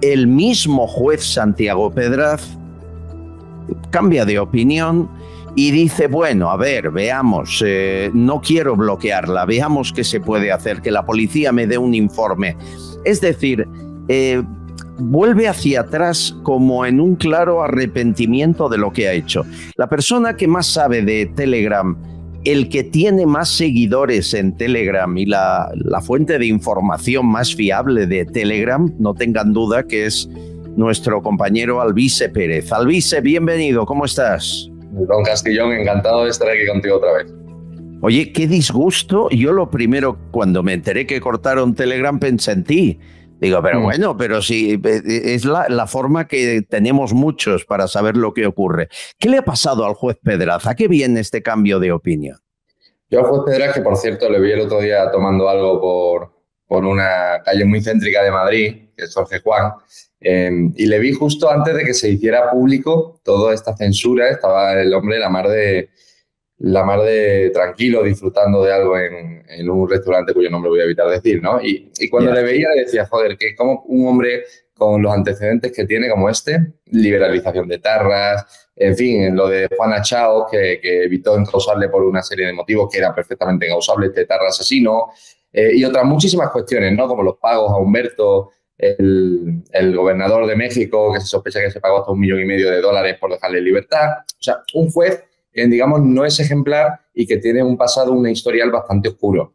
el mismo juez Santiago Pedraz cambia de opinión y dice, bueno, a ver, veamos, no quiero bloquearla, veamos qué se puede hacer, que la policía me dé un informe. Es decir, vuelve hacia atrás como en un claro arrepentimiento de lo que ha hecho. La persona que más sabe de Telegram, el que tiene más seguidores en Telegram y la fuente de información más fiable de Telegram, no tengan duda que es nuestro compañero Alvise Pérez. Alvise, bienvenido, ¿cómo estás? Don Castillón, encantado de estar aquí contigo otra vez. Oye, qué disgusto. Yo lo primero, cuando me enteré que cortaron Telegram, pensé en ti. Digo, pero bueno, pero sí, es la forma que tenemos muchos para saber lo que ocurre. ¿Qué le ha pasado al juez Pedraz? ¿A qué viene este cambio de opinión? Yo al juez Pedraz, que por cierto le vi el otro día tomando algo por una calle muy céntrica de Madrid, que es Jorge Juan, y le vi justo antes de que se hiciera público toda esta censura. Estaba el hombre la mar de tranquilo, disfrutando de algo en un restaurante cuyo nombre voy a evitar decir, ¿no? Y cuando le veía le decía, joder, que como un hombre con los antecedentes que tiene como este, liberalización de tarras, en fin, lo de Juana Chao, que evitó encausarle por una serie de motivos que eran perfectamente encausables, este tarra asesino, y otras muchísimas cuestiones, ¿no? Como los pagos a Humberto, el gobernador de México, que se sospecha que se pagó hasta $1,5 millones por dejarle en libertad. O sea, un juez que, digamos, no es ejemplar y que tiene un pasado, una historial bastante oscuro.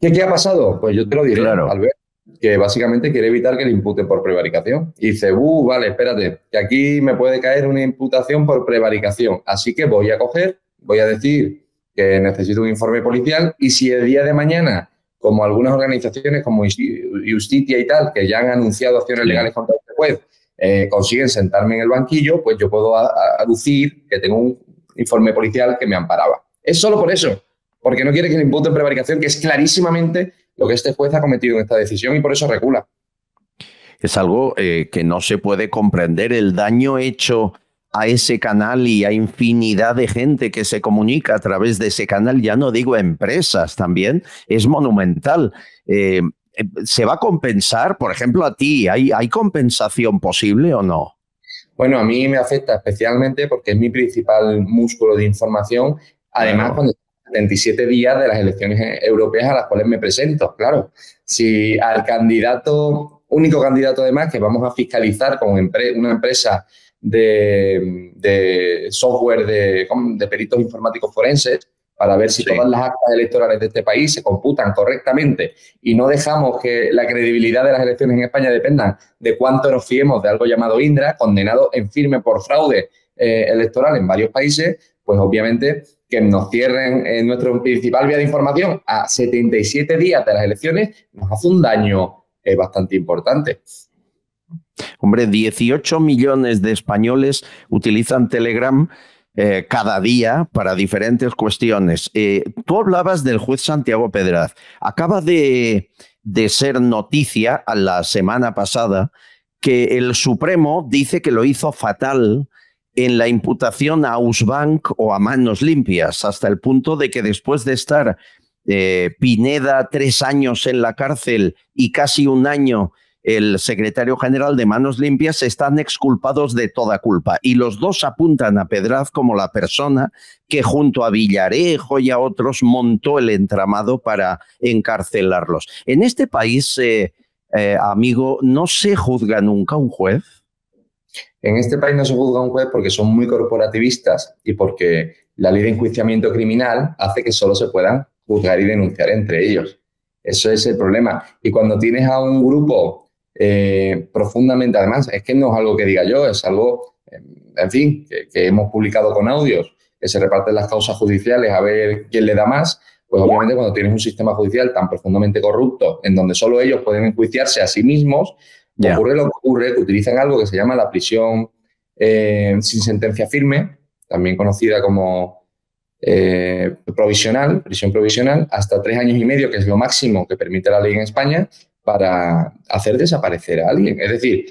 ¿Qué ha pasado? Pues yo te lo diré, claro. Albert, que básicamente quiere evitar que le imputen por prevaricación. Y dice, vale, espérate, que aquí me puede caer una imputación por prevaricación. Así que voy a decir que necesito un informe policial y si el día de mañana, como algunas organizaciones como Justitia y tal, que ya han anunciado acciones legales contra este juez, consiguen sentarme en el banquillo, pues yo puedo aducir que tengo un informe policial que me amparaba. Es solo por eso, porque no quiere que le imputen prevaricación, que es clarísimamente lo que este juez ha cometido en esta decisión y por eso recula. Es algo que no se puede comprender, el daño hecho a ese canal y a infinidad de gente que se comunica a través de ese canal, ya no digo empresas también, es monumental. ¿Se va a compensar? Por ejemplo, a ti, ¿hay compensación posible o no? Bueno, a mí me afecta especialmente porque es mi principal músculo de información, además cuando 77 días de las elecciones europeas a las cuales me presento, claro. Si al único candidato además que vamos a fiscalizar con una empresa de software de peritos informáticos forenses para ver si todas las actas electorales de este país se computan correctamente y no dejamos que la credibilidad de las elecciones en España dependan de cuánto nos fiemos de algo llamado Indra, condenado en firme por fraude electoral en varios países, pues obviamente que nos cierren nuestro principal vía de información a 77 días de las elecciones nos hace un daño bastante importante. Hombre, 18 millones de españoles utilizan Telegram cada día para diferentes cuestiones. Tú hablabas del juez Santiago Pedraz. Acaba de ser noticia a la semana pasada que el Supremo dice que lo hizo fatal en la imputación a Ausbank o a Manos Limpias, hasta el punto de que después de estar Pineda 3 años en la cárcel y casi 1 año el secretario general de Manos Limpias, están exculpados de toda culpa. Y los dos apuntan a Pedraz como la persona que junto a Villarejo y a otros montó el entramado para encarcelarlos. En este país, amigo, ¿no se juzga nunca un juez? En este país no se juzga un juez porque son muy corporativistas y porque la ley de enjuiciamiento criminal hace que solo se puedan juzgar y denunciar entre ellos. Eso es el problema. Y cuando tienes a un grupo profundamente, además, es que no es algo que diga yo, es algo, en fin, que hemos publicado con audios, que se reparten las causas judiciales a ver quién le da más, pues obviamente cuando tienes un sistema judicial tan profundamente corrupto, en donde solo ellos pueden enjuiciarse a sí mismos, ocurre lo que ocurre, que utilizan algo que se llama la prisión sin sentencia firme, también conocida como prisión provisional, hasta 3 años y medio, que es lo máximo que permite la ley en España, para hacer desaparecer a alguien. Es decir,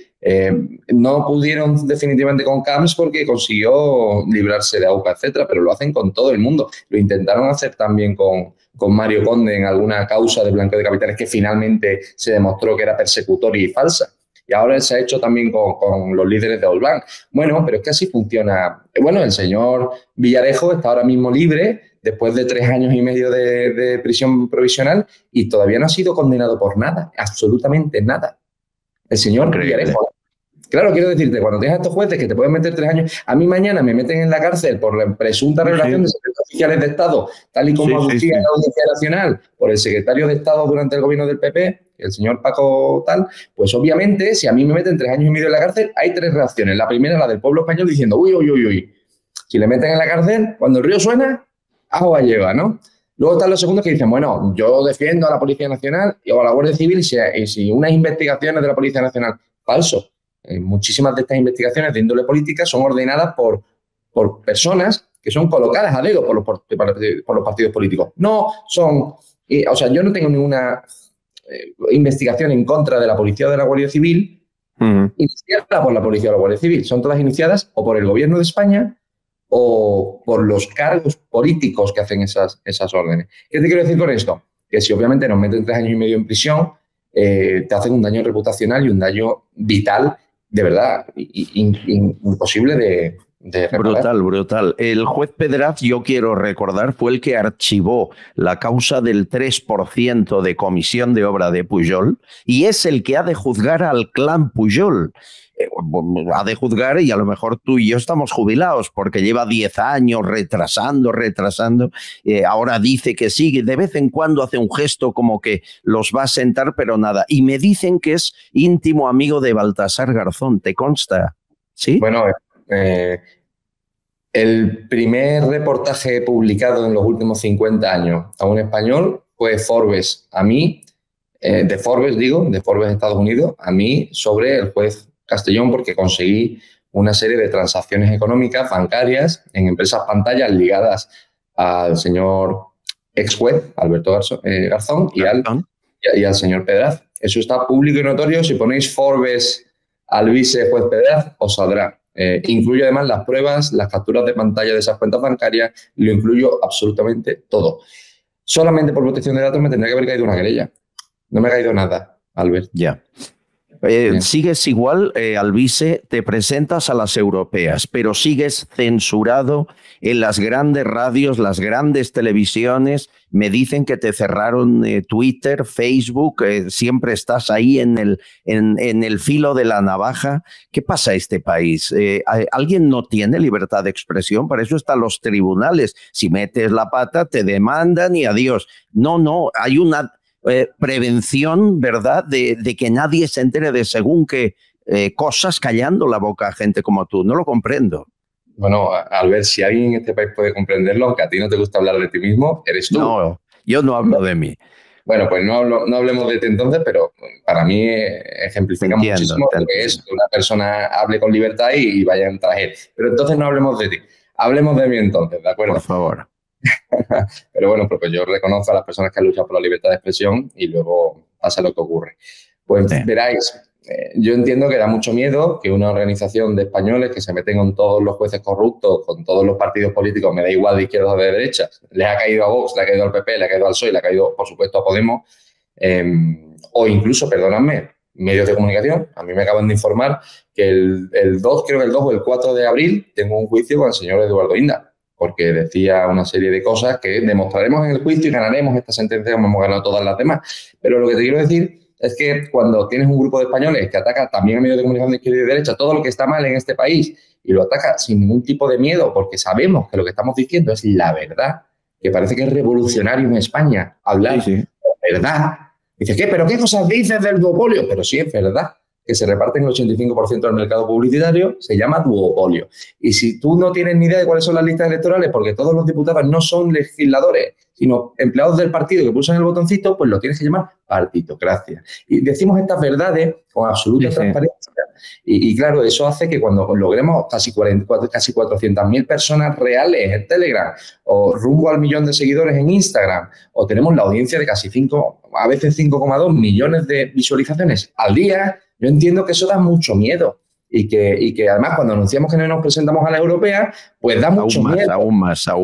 no pudieron definitivamente con Camps porque consiguió librarse de AUPA, etcétera, pero lo hacen con todo el mundo. Lo intentaron hacer también con Mario Conde en alguna causa de blanqueo de capitales que finalmente se demostró que era persecutoria y falsa. Y ahora se ha hecho también con los líderes de Ausbank. Bueno, pero es que así funciona. Bueno, el señor Villarejo está ahora mismo libre después de 3 años y medio de prisión provisional y todavía no ha sido condenado por nada, absolutamente nada. El señor Villarejo. Claro, quiero decirte, cuando tienes a estos jueces que te pueden meter 3 años, a mí mañana me meten en la cárcel por la presunta revelación de secretos oficiales de Estado, tal y como aducía la Audiencia Nacional por el secretario de Estado durante el gobierno del PP, el señor Paco tal, pues obviamente, si a mí me meten 3 años y medio en la cárcel, hay 3 reacciones. La primera, la del pueblo español diciendo, uy, uy, uy, uy. Si le meten en la cárcel, cuando el río suena, agua lleva, ¿no? Luego están los segundos que dicen, bueno, yo defiendo a la Policía Nacional o a la Guardia Civil y si unas investigaciones de la Policía Nacional. Falso. Muchísimas de estas investigaciones de índole política son ordenadas por personas que son colocadas a dedo por los partidos políticos. No son... o sea, yo no tengo ninguna investigación en contra de la Policía o de la Guardia Civil iniciada por la Policía o la Guardia Civil. Son todas iniciadas o por el Gobierno de España o por los cargos políticos que hacen esas órdenes. ¿Qué te quiero decir con esto? Que si obviamente nos meten 3 años y medio en prisión, te hacen un daño reputacional y un daño vital, de verdad, imposible Brutal, brutal. El juez Pedraz, yo quiero recordar, fue el que archivó la causa del 3% de comisión de obra de Pujol y es el que ha de juzgar al clan Pujol. Ha de juzgar y a lo mejor tú y yo estamos jubilados porque lleva 10 años retrasando. Ahora dice que sí, de vez en cuando hace un gesto como que los va a sentar, pero nada. Y me dicen que es íntimo amigo de Baltasar Garzón, ¿te consta? ¿Sí? Bueno, el primer reportaje publicado en los últimos 50 años a un español fue Forbes, de Forbes de Estados Unidos, a mí sobre el juez Castellón, porque conseguí una serie de transacciones económicas bancarias en empresas pantallas ligadas al señor ex juez Alberto Garzón y al señor Pedraz. Eso está público y notorio. Si ponéis Forbes Albise juez Pedraz, os saldrá. Incluyo además las pruebas, las capturas de pantalla de esas cuentas bancarias, lo incluyo absolutamente todo. Solamente por protección de datos me tendría que haber caído una querella. No me ha caído nada, Albert. Ya. Sigues igual, Albise, te presentas a las europeas, pero sigues censurado en las grandes radios, las grandes televisiones. Me dicen que te cerraron Twitter, Facebook, siempre estás ahí en el filo de la navaja. ¿Qué pasa en este país? ¿Alguien no tiene libertad de expresión? Para eso están los tribunales. Si metes la pata, te demandan y adiós. No, hay una prevención, ¿verdad?, de que nadie se entere de según qué cosas, callando la boca a gente como tú. No lo comprendo. Bueno, Albert, si alguien en este país puede comprenderlo, aunque a ti no te gusta hablar de ti mismo, eres tú. No, yo no hablo de mí. Bueno, pues no hablemos de ti entonces, pero para mí ejemplifica muchísimo lo que es que una persona hable con libertad y vaya en traje. Pero entonces no hablemos de ti, hablemos de mí entonces, ¿de acuerdo? Por favor. Pero bueno, porque yo reconozco a las personas que han luchado por la libertad de expresión y luego pasa lo que ocurre. Pues veráis, yo entiendo que da mucho miedo que una organización de españoles que se meten con todos los jueces corruptos, con todos los partidos políticos, me da igual de izquierdas o de derechas, les ha caído a Vox, le ha caído al PP, le ha caído al PSOE, le ha caído, por supuesto, a Podemos, o incluso, perdóname, medios de comunicación. A mí me acaban de informar que el 2 o el 4 de abril tengo un juicio con el señor Eduardo Inda, porque decía una serie de cosas que demostraremos en el juicio y ganaremos esta sentencia como hemos ganado todas las demás. Pero lo que te quiero decir es que cuando tienes un grupo de españoles que ataca también a medios de comunicación de izquierda y de derecha, todo lo que está mal en este país, y lo ataca sin ningún tipo de miedo, porque sabemos que lo que estamos diciendo es la verdad, que parece que es revolucionario en España hablar de verdad. Dices, ¿qué? ¿Pero qué cosas dices del duopolio? Pero sí es verdad que se reparten el 85% del mercado publicitario, se llama duopolio. Y si tú no tienes ni idea de cuáles son las listas electorales, porque todos los diputados no son legisladores, sino empleados del partido que pulsan el botoncito, pues lo tienes que llamar partitocracia. Y decimos estas verdades con absoluta transparencia. Y claro, eso hace que cuando logremos casi 400.000 personas reales en Telegram, o rumbo al 1 millón de seguidores en Instagram, o tenemos la audiencia de casi 5, a veces 5,2 millones de visualizaciones al día, yo entiendo que eso da mucho miedo. Y que además cuando anunciamos que no nos presentamos a la europea, pues da mucho miedo. Aún más. Claro,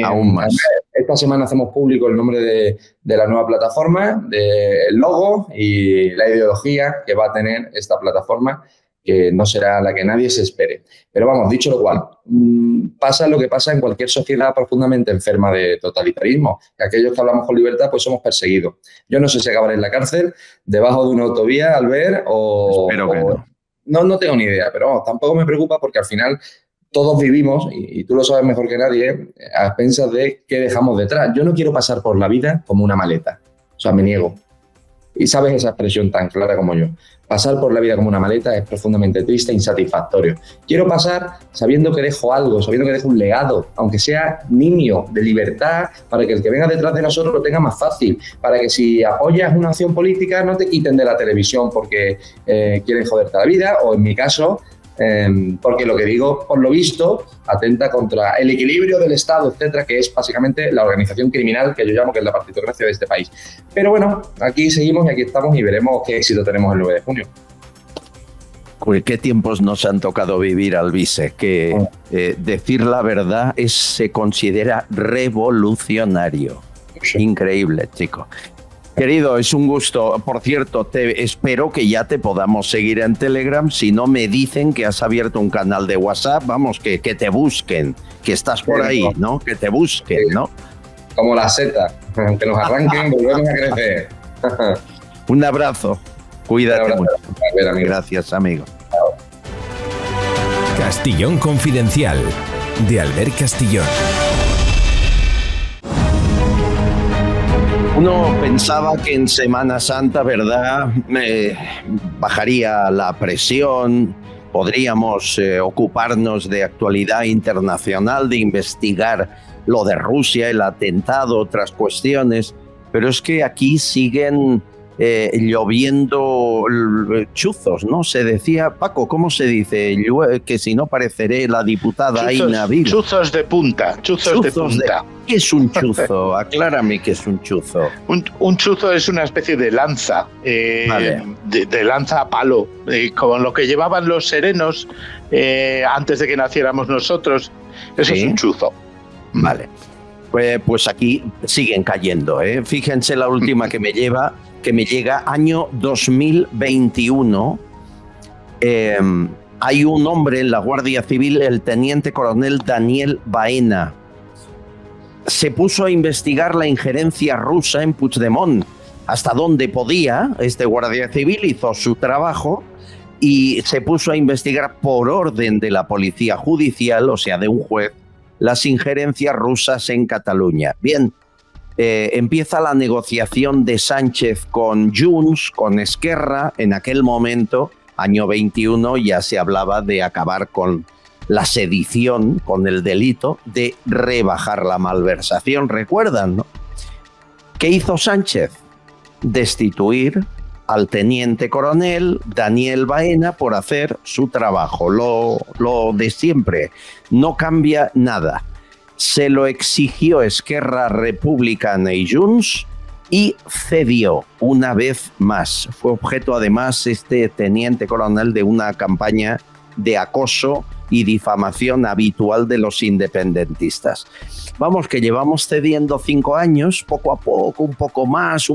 aún más. Esta semana hacemos público el nombre de la nueva plataforma, del logo y la ideología que va a tener esta plataforma, que no será la que nadie se espere. Pero vamos, dicho lo cual, pasa lo que pasa en cualquier sociedad profundamente enferma de totalitarismo. Que aquellos que hablamos con libertad, pues somos perseguidos. Yo no sé si acabaré en la cárcel, debajo de una autovía al ver o... Espero que no. No tengo ni idea, pero vamos, tampoco me preocupa porque al final todos vivimos, y tú lo sabes mejor que nadie, a expensas de qué dejamos detrás. Yo no quiero pasar por la vida como una maleta. O sea, me niego. Y sabes esa expresión tan clara como yo. Pasar por la vida como una maleta es profundamente triste e insatisfactorio. Quiero pasar sabiendo que dejo algo, sabiendo que dejo un legado, aunque sea nimio, de libertad, para que el que venga detrás de nosotros lo tenga más fácil, para que si apoyas una acción política no te quiten de la televisión porque quieren joderte la vida, o en mi caso... porque lo que digo, por lo visto, atenta contra el equilibrio del Estado, etcétera, que es básicamente la organización criminal que yo llamo que es la partitocracia de este país. Pero bueno, aquí seguimos y aquí estamos y veremos qué éxito tenemos el 9 de junio. ¿Qué tiempos nos han tocado vivir, Albise? Que decir la verdad se considera revolucionario. Sí. Increíble, chico. Querido, es un gusto. Por cierto, espero que ya te podamos seguir en Telegram. Si no, me dicen que has abierto un canal de WhatsApp. Vamos, que te busquen, que estás por ahí, ¿no? Que te busquen, ¿no? Como la seta, que nos arranquen, volvemos a crecer. Un abrazo. Cuídate mucho. Gracias, amigo. Castellón Confidencial, de Albert Castillón. Uno pensaba que en Semana Santa, ¿verdad?, bajaría la presión, podríamos ocuparnos de actualidad internacional, de investigar lo de Rusia, el atentado, otras cuestiones, pero es que aquí siguen lloviendo chuzos, ¿no? Se decía, Paco, ¿cómo se dice? Que si no pareceré la diputada Aina Vil. Chuzos de punta, chuzos de punta. ¿Qué es un chuzo? Aclárame qué es un chuzo. Un chuzo es una especie de lanza, de lanza a palo, con lo que llevaban los serenos antes de que naciéramos nosotros. Eso es un chuzo. Vale. Pues aquí siguen cayendo, ¿eh? Fíjense la última que me llega, año 2021. Hay un hombre en la Guardia Civil, el teniente coronel Daniel Baena. Se puso a investigar la injerencia rusa en Puigdemont. Hasta donde podía, este Guardia Civil hizo su trabajo y se puso a investigar por orden de la Policía Judicial, o sea, de un juez, las injerencias rusas en Cataluña. Bien. Empieza la negociación de Sánchez con Junts, con Esquerra. En aquel momento, año 21, ya se hablaba de acabar con la sedición, con el delito de rebajar la malversación. ¿Recuerdan, no? ¿Qué hizo Sánchez? Destituir al teniente coronel Daniel Baena por hacer su trabajo. Lo de siempre. No cambia nada. Se lo exigió Esquerra Republicana y Junts y cedió una vez más. Fue objeto además este teniente coronel de una campaña de acoso y difamación habitual de los independentistas. Vamos, que llevamos cediendo 5 años, poco a poco, un poco más,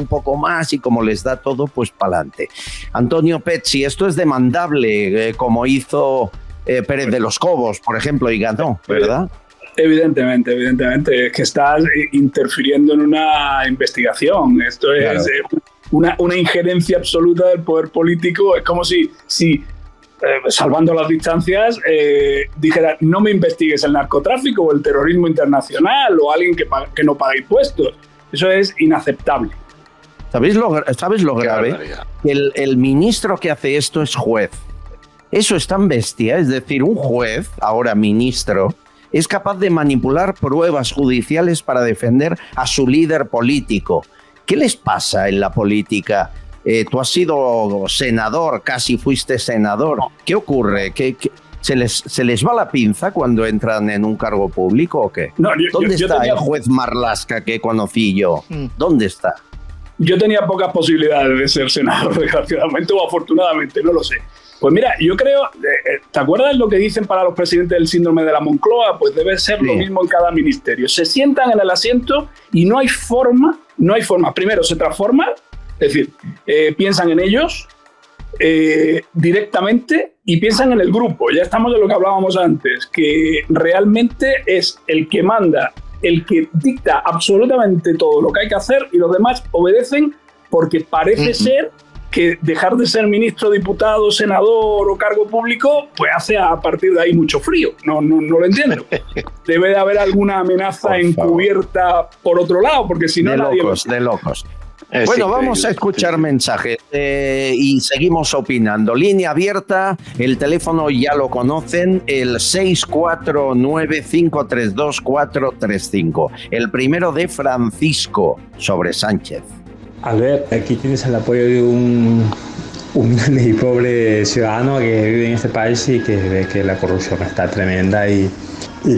y como les da todo, pues pa'lante. Antonio Pezzi, esto es demandable, como hizo Pérez de los Cobos, por ejemplo, y ganó, ¿verdad? Evidentemente, es que estás interfiriendo en una investigación. Esto es una injerencia absoluta del poder político. Es como si salvando las distancias, dijera, no me investigues el narcotráfico o el terrorismo internacional o alguien que no paga impuestos. Eso es inaceptable. ¿Sabes lo grave? El ministro que hace esto es juez. Eso es tan bestia. Es decir, un juez, ahora ministro, es capaz de manipular pruebas judiciales para defender a su líder político. ¿Qué les pasa en la política? Tú has sido senador, casi fuiste senador. ¿Qué ocurre? ¿Se les va la pinza cuando entran en un cargo público o qué? No, ¿Dónde está el juez Marlaska que conocí yo? ¿Dónde está? Yo tenía pocas posibilidades de ser senador, desgraciadamente o afortunadamente, no lo sé. Pues mira, yo creo, ¿te acuerdas lo que dicen para los presidentes del síndrome de la Moncloa? Pues debe ser lo mismo en cada ministerio. Se sientan en el asiento y no hay forma. Primero se transforman, es decir, piensan en ellos directamente y piensan en el grupo. Ya estamos de lo que hablábamos antes, que realmente es el que manda, el que dicta absolutamente todo lo que hay que hacer y los demás obedecen porque parece ser que dejar de ser ministro, diputado, senador o cargo público, pues hace a partir de ahí mucho frío. No lo entiendo. Debe de haber alguna amenaza encubierta por otro lado, porque si no... De locos. Bueno, vamos a escuchar mensajes y seguimos opinando. Línea abierta, el teléfono ya lo conocen, el 649-532-435. El primero de Francisco, sobre Sánchez. Albert, aquí tienes el apoyo de un humilde y pobre ciudadano que vive en este país y que ve que la corrupción está tremenda y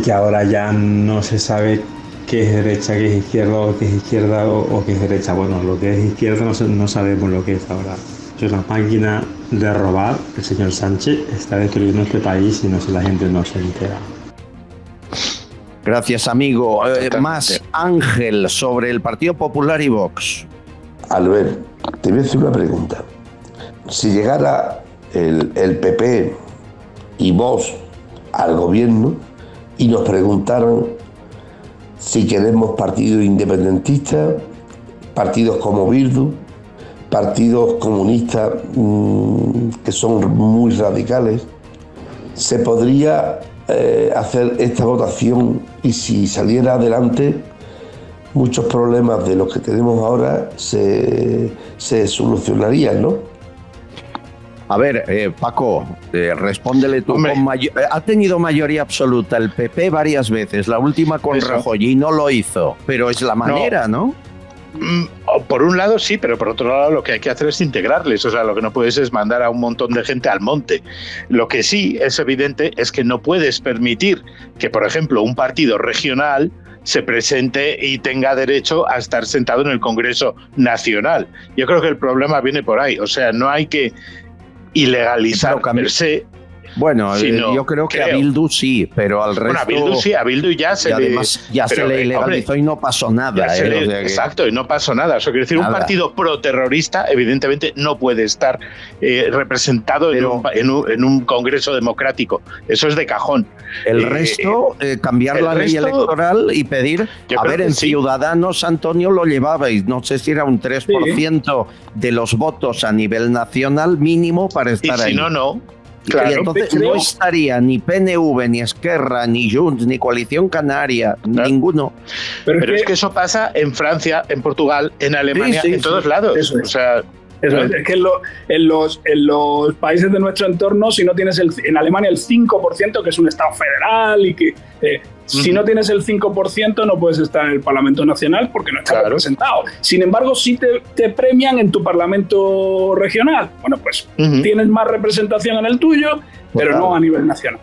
que ahora ya no se sabe qué es derecha, qué es izquierda o qué es izquierda o qué es derecha. Bueno, lo que es izquierda no sabemos lo que es ahora. Es una máquina de robar. El señor Sánchez está destruyendo este país y la gente no se entera. Gracias, amigo. Más Ángel sobre el Partido Popular y Vox. Albert, te voy a hacer una pregunta. Si llegara el PP y Vox al gobierno y nos preguntaran si queremos partidos independentistas, partidos como Bildu, partidos comunistas que son muy radicales, ¿se podría hacer esta votación? Y si saliera adelante, muchos problemas de los que tenemos ahora se solucionarían, ¿no? A ver, Paco, respóndele tú. Ha tenido mayoría absoluta el PP varias veces, la última con Rajoy, y no lo hizo, pero es la manera, ¿no? Por un lado sí, pero por otro lado lo que hay que hacer es integrarles. O sea, lo que no puedes es mandar a un montón de gente al monte. Lo que sí es evidente es que no puedes permitir que, por ejemplo, un partido regional se presente y tenga derecho a estar sentado en el Congreso Nacional. Yo creo que el problema viene por ahí. O sea, no hay que ilegalizar per se. Bueno, yo creo que a Bildu sí, pero al resto... Bueno, a Bildu sí, a Bildu ya se le ilegalizó y no pasó nada. Exacto, y no pasó nada. Eso quiere decir, un partido pro-terrorista evidentemente no puede estar representado en un congreso democrático. Eso es de cajón. El resto, cambiar la ley electoral y pedir... A ver, en Ciudadanos, Antonio, lo llevabais, no sé si era un 3% de los votos a nivel nacional mínimo para estar ahí. Y si no. Claro, y entonces no estaría ni PNV, ni Esquerra, ni Junts, ni Coalición Canaria, ninguno. Pero es que eso pasa en Francia, en Portugal, en Alemania, en todos lados. Eso es. O sea, es que en los países de nuestro entorno, si no tienes en Alemania el 5%, que es un Estado federal, y que si no tienes el 5% no puedes estar en el Parlamento Nacional porque no estás representado. Sin embargo, sí te premian en tu Parlamento regional. Bueno, pues tienes más representación en el tuyo, pero no a nivel nacional.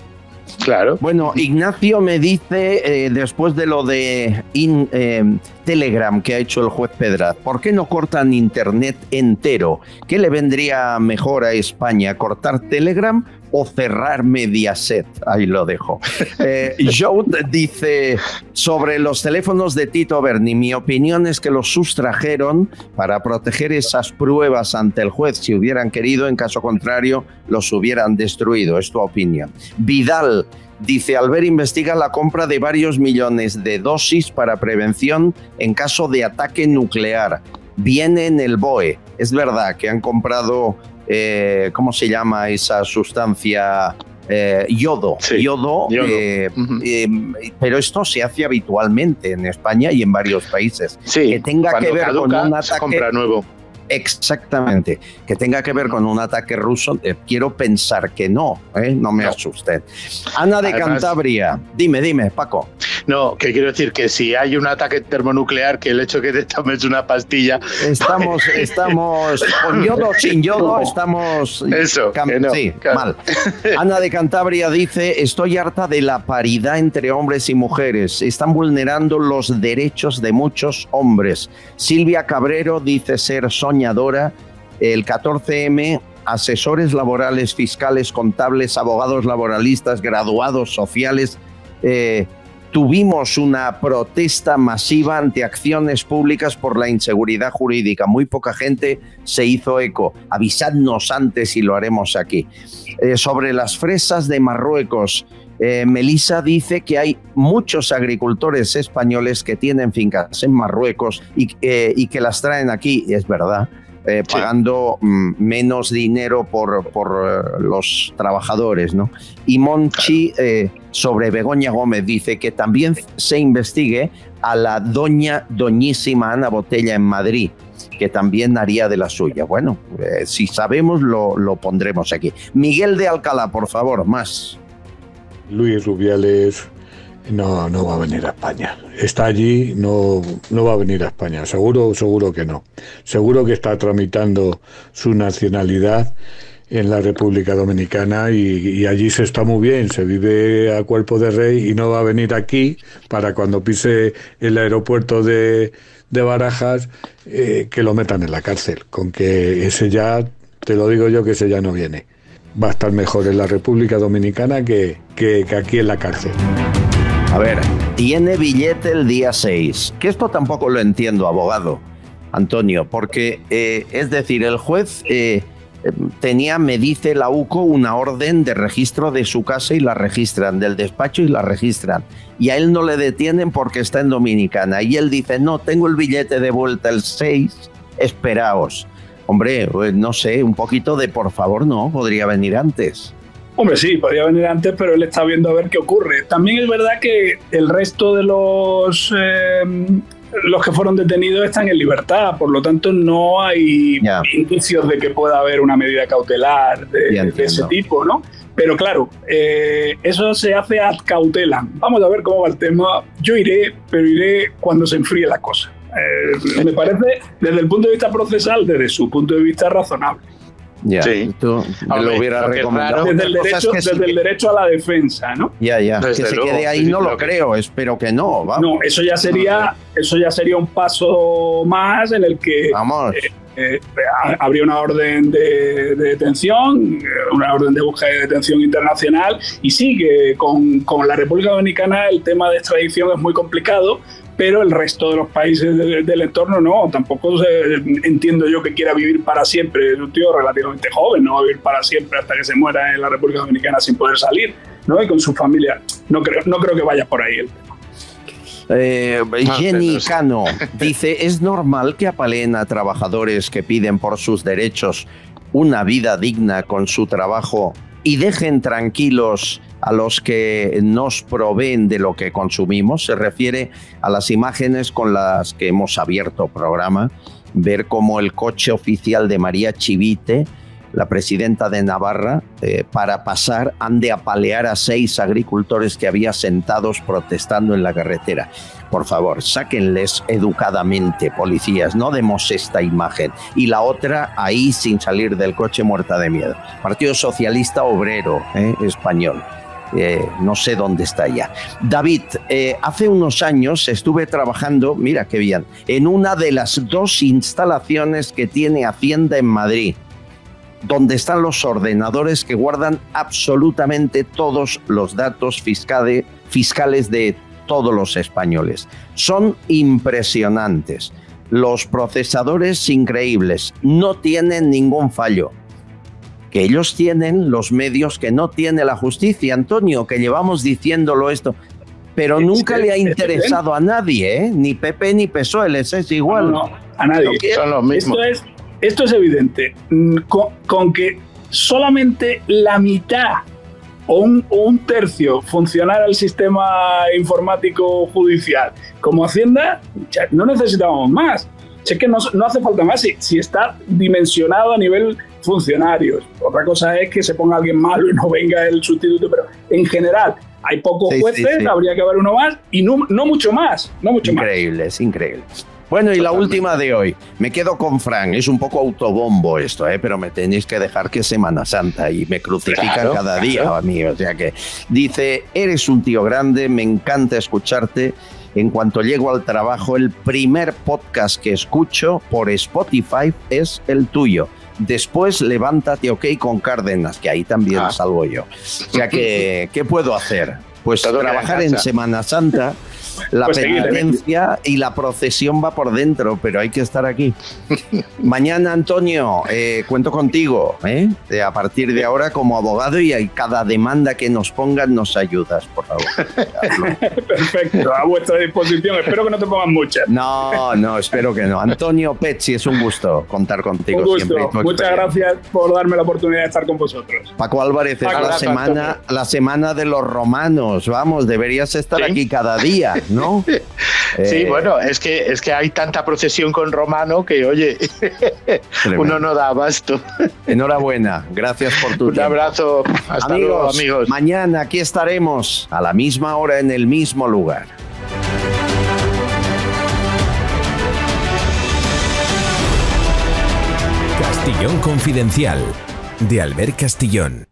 Claro. Bueno, Ignacio me dice, después de lo de Telegram que ha hecho el juez Pedraz, ¿por qué no cortan Internet entero? ¿Qué le vendría mejor a España? ¿Cortar Telegram o cerrar Mediaset? Ahí lo dejo. Joe dice, sobre los teléfonos de Tito Berni, mi opinión es que los sustrajeron para proteger esas pruebas ante el juez. Si hubieran querido, en caso contrario, los hubieran destruido. Es tu opinión. Vidal dice, Albert investiga la compra de varios millones de dosis para prevención en caso de ataque nuclear. Viene en el BOE. Es verdad que han comprado, ¿cómo se llama esa sustancia? Yodo. Sí, yodo. Pero esto se hace habitualmente en España y en varios países. Sí, que tenga que ver con un ataque. Se compra nuevo. Exactamente, que tenga que ver con un ataque ruso, quiero pensar que no, no me asusten. Ana de Cantabria, dime, Paco. No, que quiero decir que si hay un ataque termonuclear, que el hecho que te tomes una pastilla... Estamos con yodo, sin yodo, estamos... Eso, sí, claro. Mal. Ana de Cantabria dice, estoy harta de la paridad entre hombres y mujeres, están vulnerando los derechos de muchos hombres. Silvia Cabrero dice ser soñadora, el 14M, asesores laborales, fiscales, contables, abogados laboralistas, graduados sociales, tuvimos una protesta masiva ante acciones públicas por la inseguridad jurídica. Muy poca gente se hizo eco. Avisadnos antes y lo haremos aquí. Sobre las fresas de Marruecos, Melissa dice que hay muchos agricultores españoles que tienen fincas en Marruecos y que las traen aquí, es verdad, pagando menos dinero por los trabajadores, ¿no? Y Monchi, sobre Begoña Gómez, dice que también se investigue a la doñísima Ana Botella en Madrid, que también haría de la suya. Bueno, si sabemos lo pondremos aquí. Miguel de Alcalá, por favor, más. Luis Rubiales no va a venir a España. Está allí, no va a venir a España. Seguro que no. Seguro que está tramitando su nacionalidad en la República Dominicana y allí se está muy bien, se vive a cuerpo de rey y no va a venir aquí para cuando pise el aeropuerto de Barajas que lo metan en la cárcel. Con que ese ya, te lo digo yo, que ese ya no viene. Va a estar mejor en la República Dominicana que aquí en la cárcel. A ver, tiene billete el día 6, que esto tampoco lo entiendo, abogado. Antonio, porque es decir, el juez tenía, me dice la UCO, una orden de registro de su casa y la registran, del despacho y la registran. Y a él no le detienen porque está en Dominicana. Y él dice, no, tengo el billete de vuelta el 6, esperaos. Hombre, pues no sé, un poquito de por favor, no, podría venir antes. Hombre, sí, podría venir antes, pero él está viendo a ver qué ocurre. También es verdad que el resto de los que fueron detenidos están en libertad, por lo tanto no hay indicios de que pueda haber una medida cautelar de ese tipo, ¿no? Pero claro, eso se hace ad cautelam. Vamos a ver cómo va el tema. Yo iré, pero iré cuando se enfríe la cosa. Me parece, desde el punto de vista procesal, desde su punto de vista, razonable. Ya, sí. Tú me lo hubieras recomendado. Desde el derecho a la defensa, ¿no? Ya. Que se quede ahí no lo creo, espero que no. Vamos. No, eso ya sería un paso más en el que habría una orden de detención, una orden de búsqueda de detención internacional, y sí, que con la República Dominicana el tema de extradición es muy complicado, pero el resto de los países del entorno no, tampoco entiendo yo que quiera vivir para siempre. Es un tío relativamente joven, no va a vivir para siempre hasta que se muera en la República Dominicana sin poder salir, ¿no? Y con su familia. No creo que vaya por ahí el tema. Jenny Cano dice, ¿es normal que apaleen a trabajadores que piden por sus derechos una vida digna con su trabajo y dejen tranquilos a los que nos proveen de lo que consumimos? Se refiere a las imágenes con las que hemos abierto programa, ver cómo el coche oficial de María Chivite, la presidenta de Navarra, para pasar han de apalear a 6 agricultores que había sentados protestando en la carretera. Por favor, sáquenles educadamente, policías, no demos esta imagen. Y la otra, ahí sin salir del coche, muerta de miedo. Partido Socialista Obrero Español. No sé dónde está ya. David, hace unos años estuve trabajando, mira qué bien, en una de las 2 instalaciones que tiene Hacienda en Madrid, donde están los ordenadores que guardan absolutamente todos los datos fiscales de todos los españoles. Son impresionantes. Los procesadores increíbles, no tienen ningún fallo. Que ellos tienen los medios que no tiene la justicia, Antonio, que llevamos diciéndolo esto, pero nunca le ha interesado a nadie, ni PP ni PSOE, les es igual. No, a nadie. Son los mismos. Esto es evidente. Con que solamente la mitad o un tercio funcionara el sistema informático judicial como Hacienda, no necesitamos más. Es que no hace falta más si está dimensionado a nivel funcionarios. Otra cosa es que se ponga alguien malo y no venga el sustituto, pero en general hay pocos jueces, habría que haber uno más y no mucho más. Es increíble. Bueno, y la última de hoy. Me quedo con Fran. Es un poco autobombo esto, pero me tenéis que dejar que es Semana Santa y me crucifican cada día a mí. O sea que dice, eres un tío grande, me encanta escucharte. En cuanto llego al trabajo, el primer podcast que escucho por Spotify es el tuyo. Después, Levántate OK con Cárdenas, que ahí también salgo yo. O sea que, ¿qué puedo hacer? Pues trabajar en Semana Santa. La penitencia y la procesión va por dentro, pero hay que estar aquí. Mañana, Antonio, cuento contigo, a partir de ahora como abogado, y cada demanda que nos pongan nos ayudas, por favor. Perfecto, a vuestra disposición. Espero que no te pongan muchas. No, espero que no. Antonio Pecci, es un gusto contar contigo. Un gusto. Siempre. Muchas gracias por darme la oportunidad de estar con vosotros. Paco Álvarez, es la semana de los romanos. Vamos, deberías estar aquí cada día, ¿no? Sí, bueno, es que hay tanta procesión con romano que, oye, uno no da abasto. Enhorabuena, gracias por tu tiempo. Un abrazo, hasta luego, amigos. Mañana aquí estaremos a la misma hora en el mismo lugar. Castillón Confidencial, de Albert Castillón.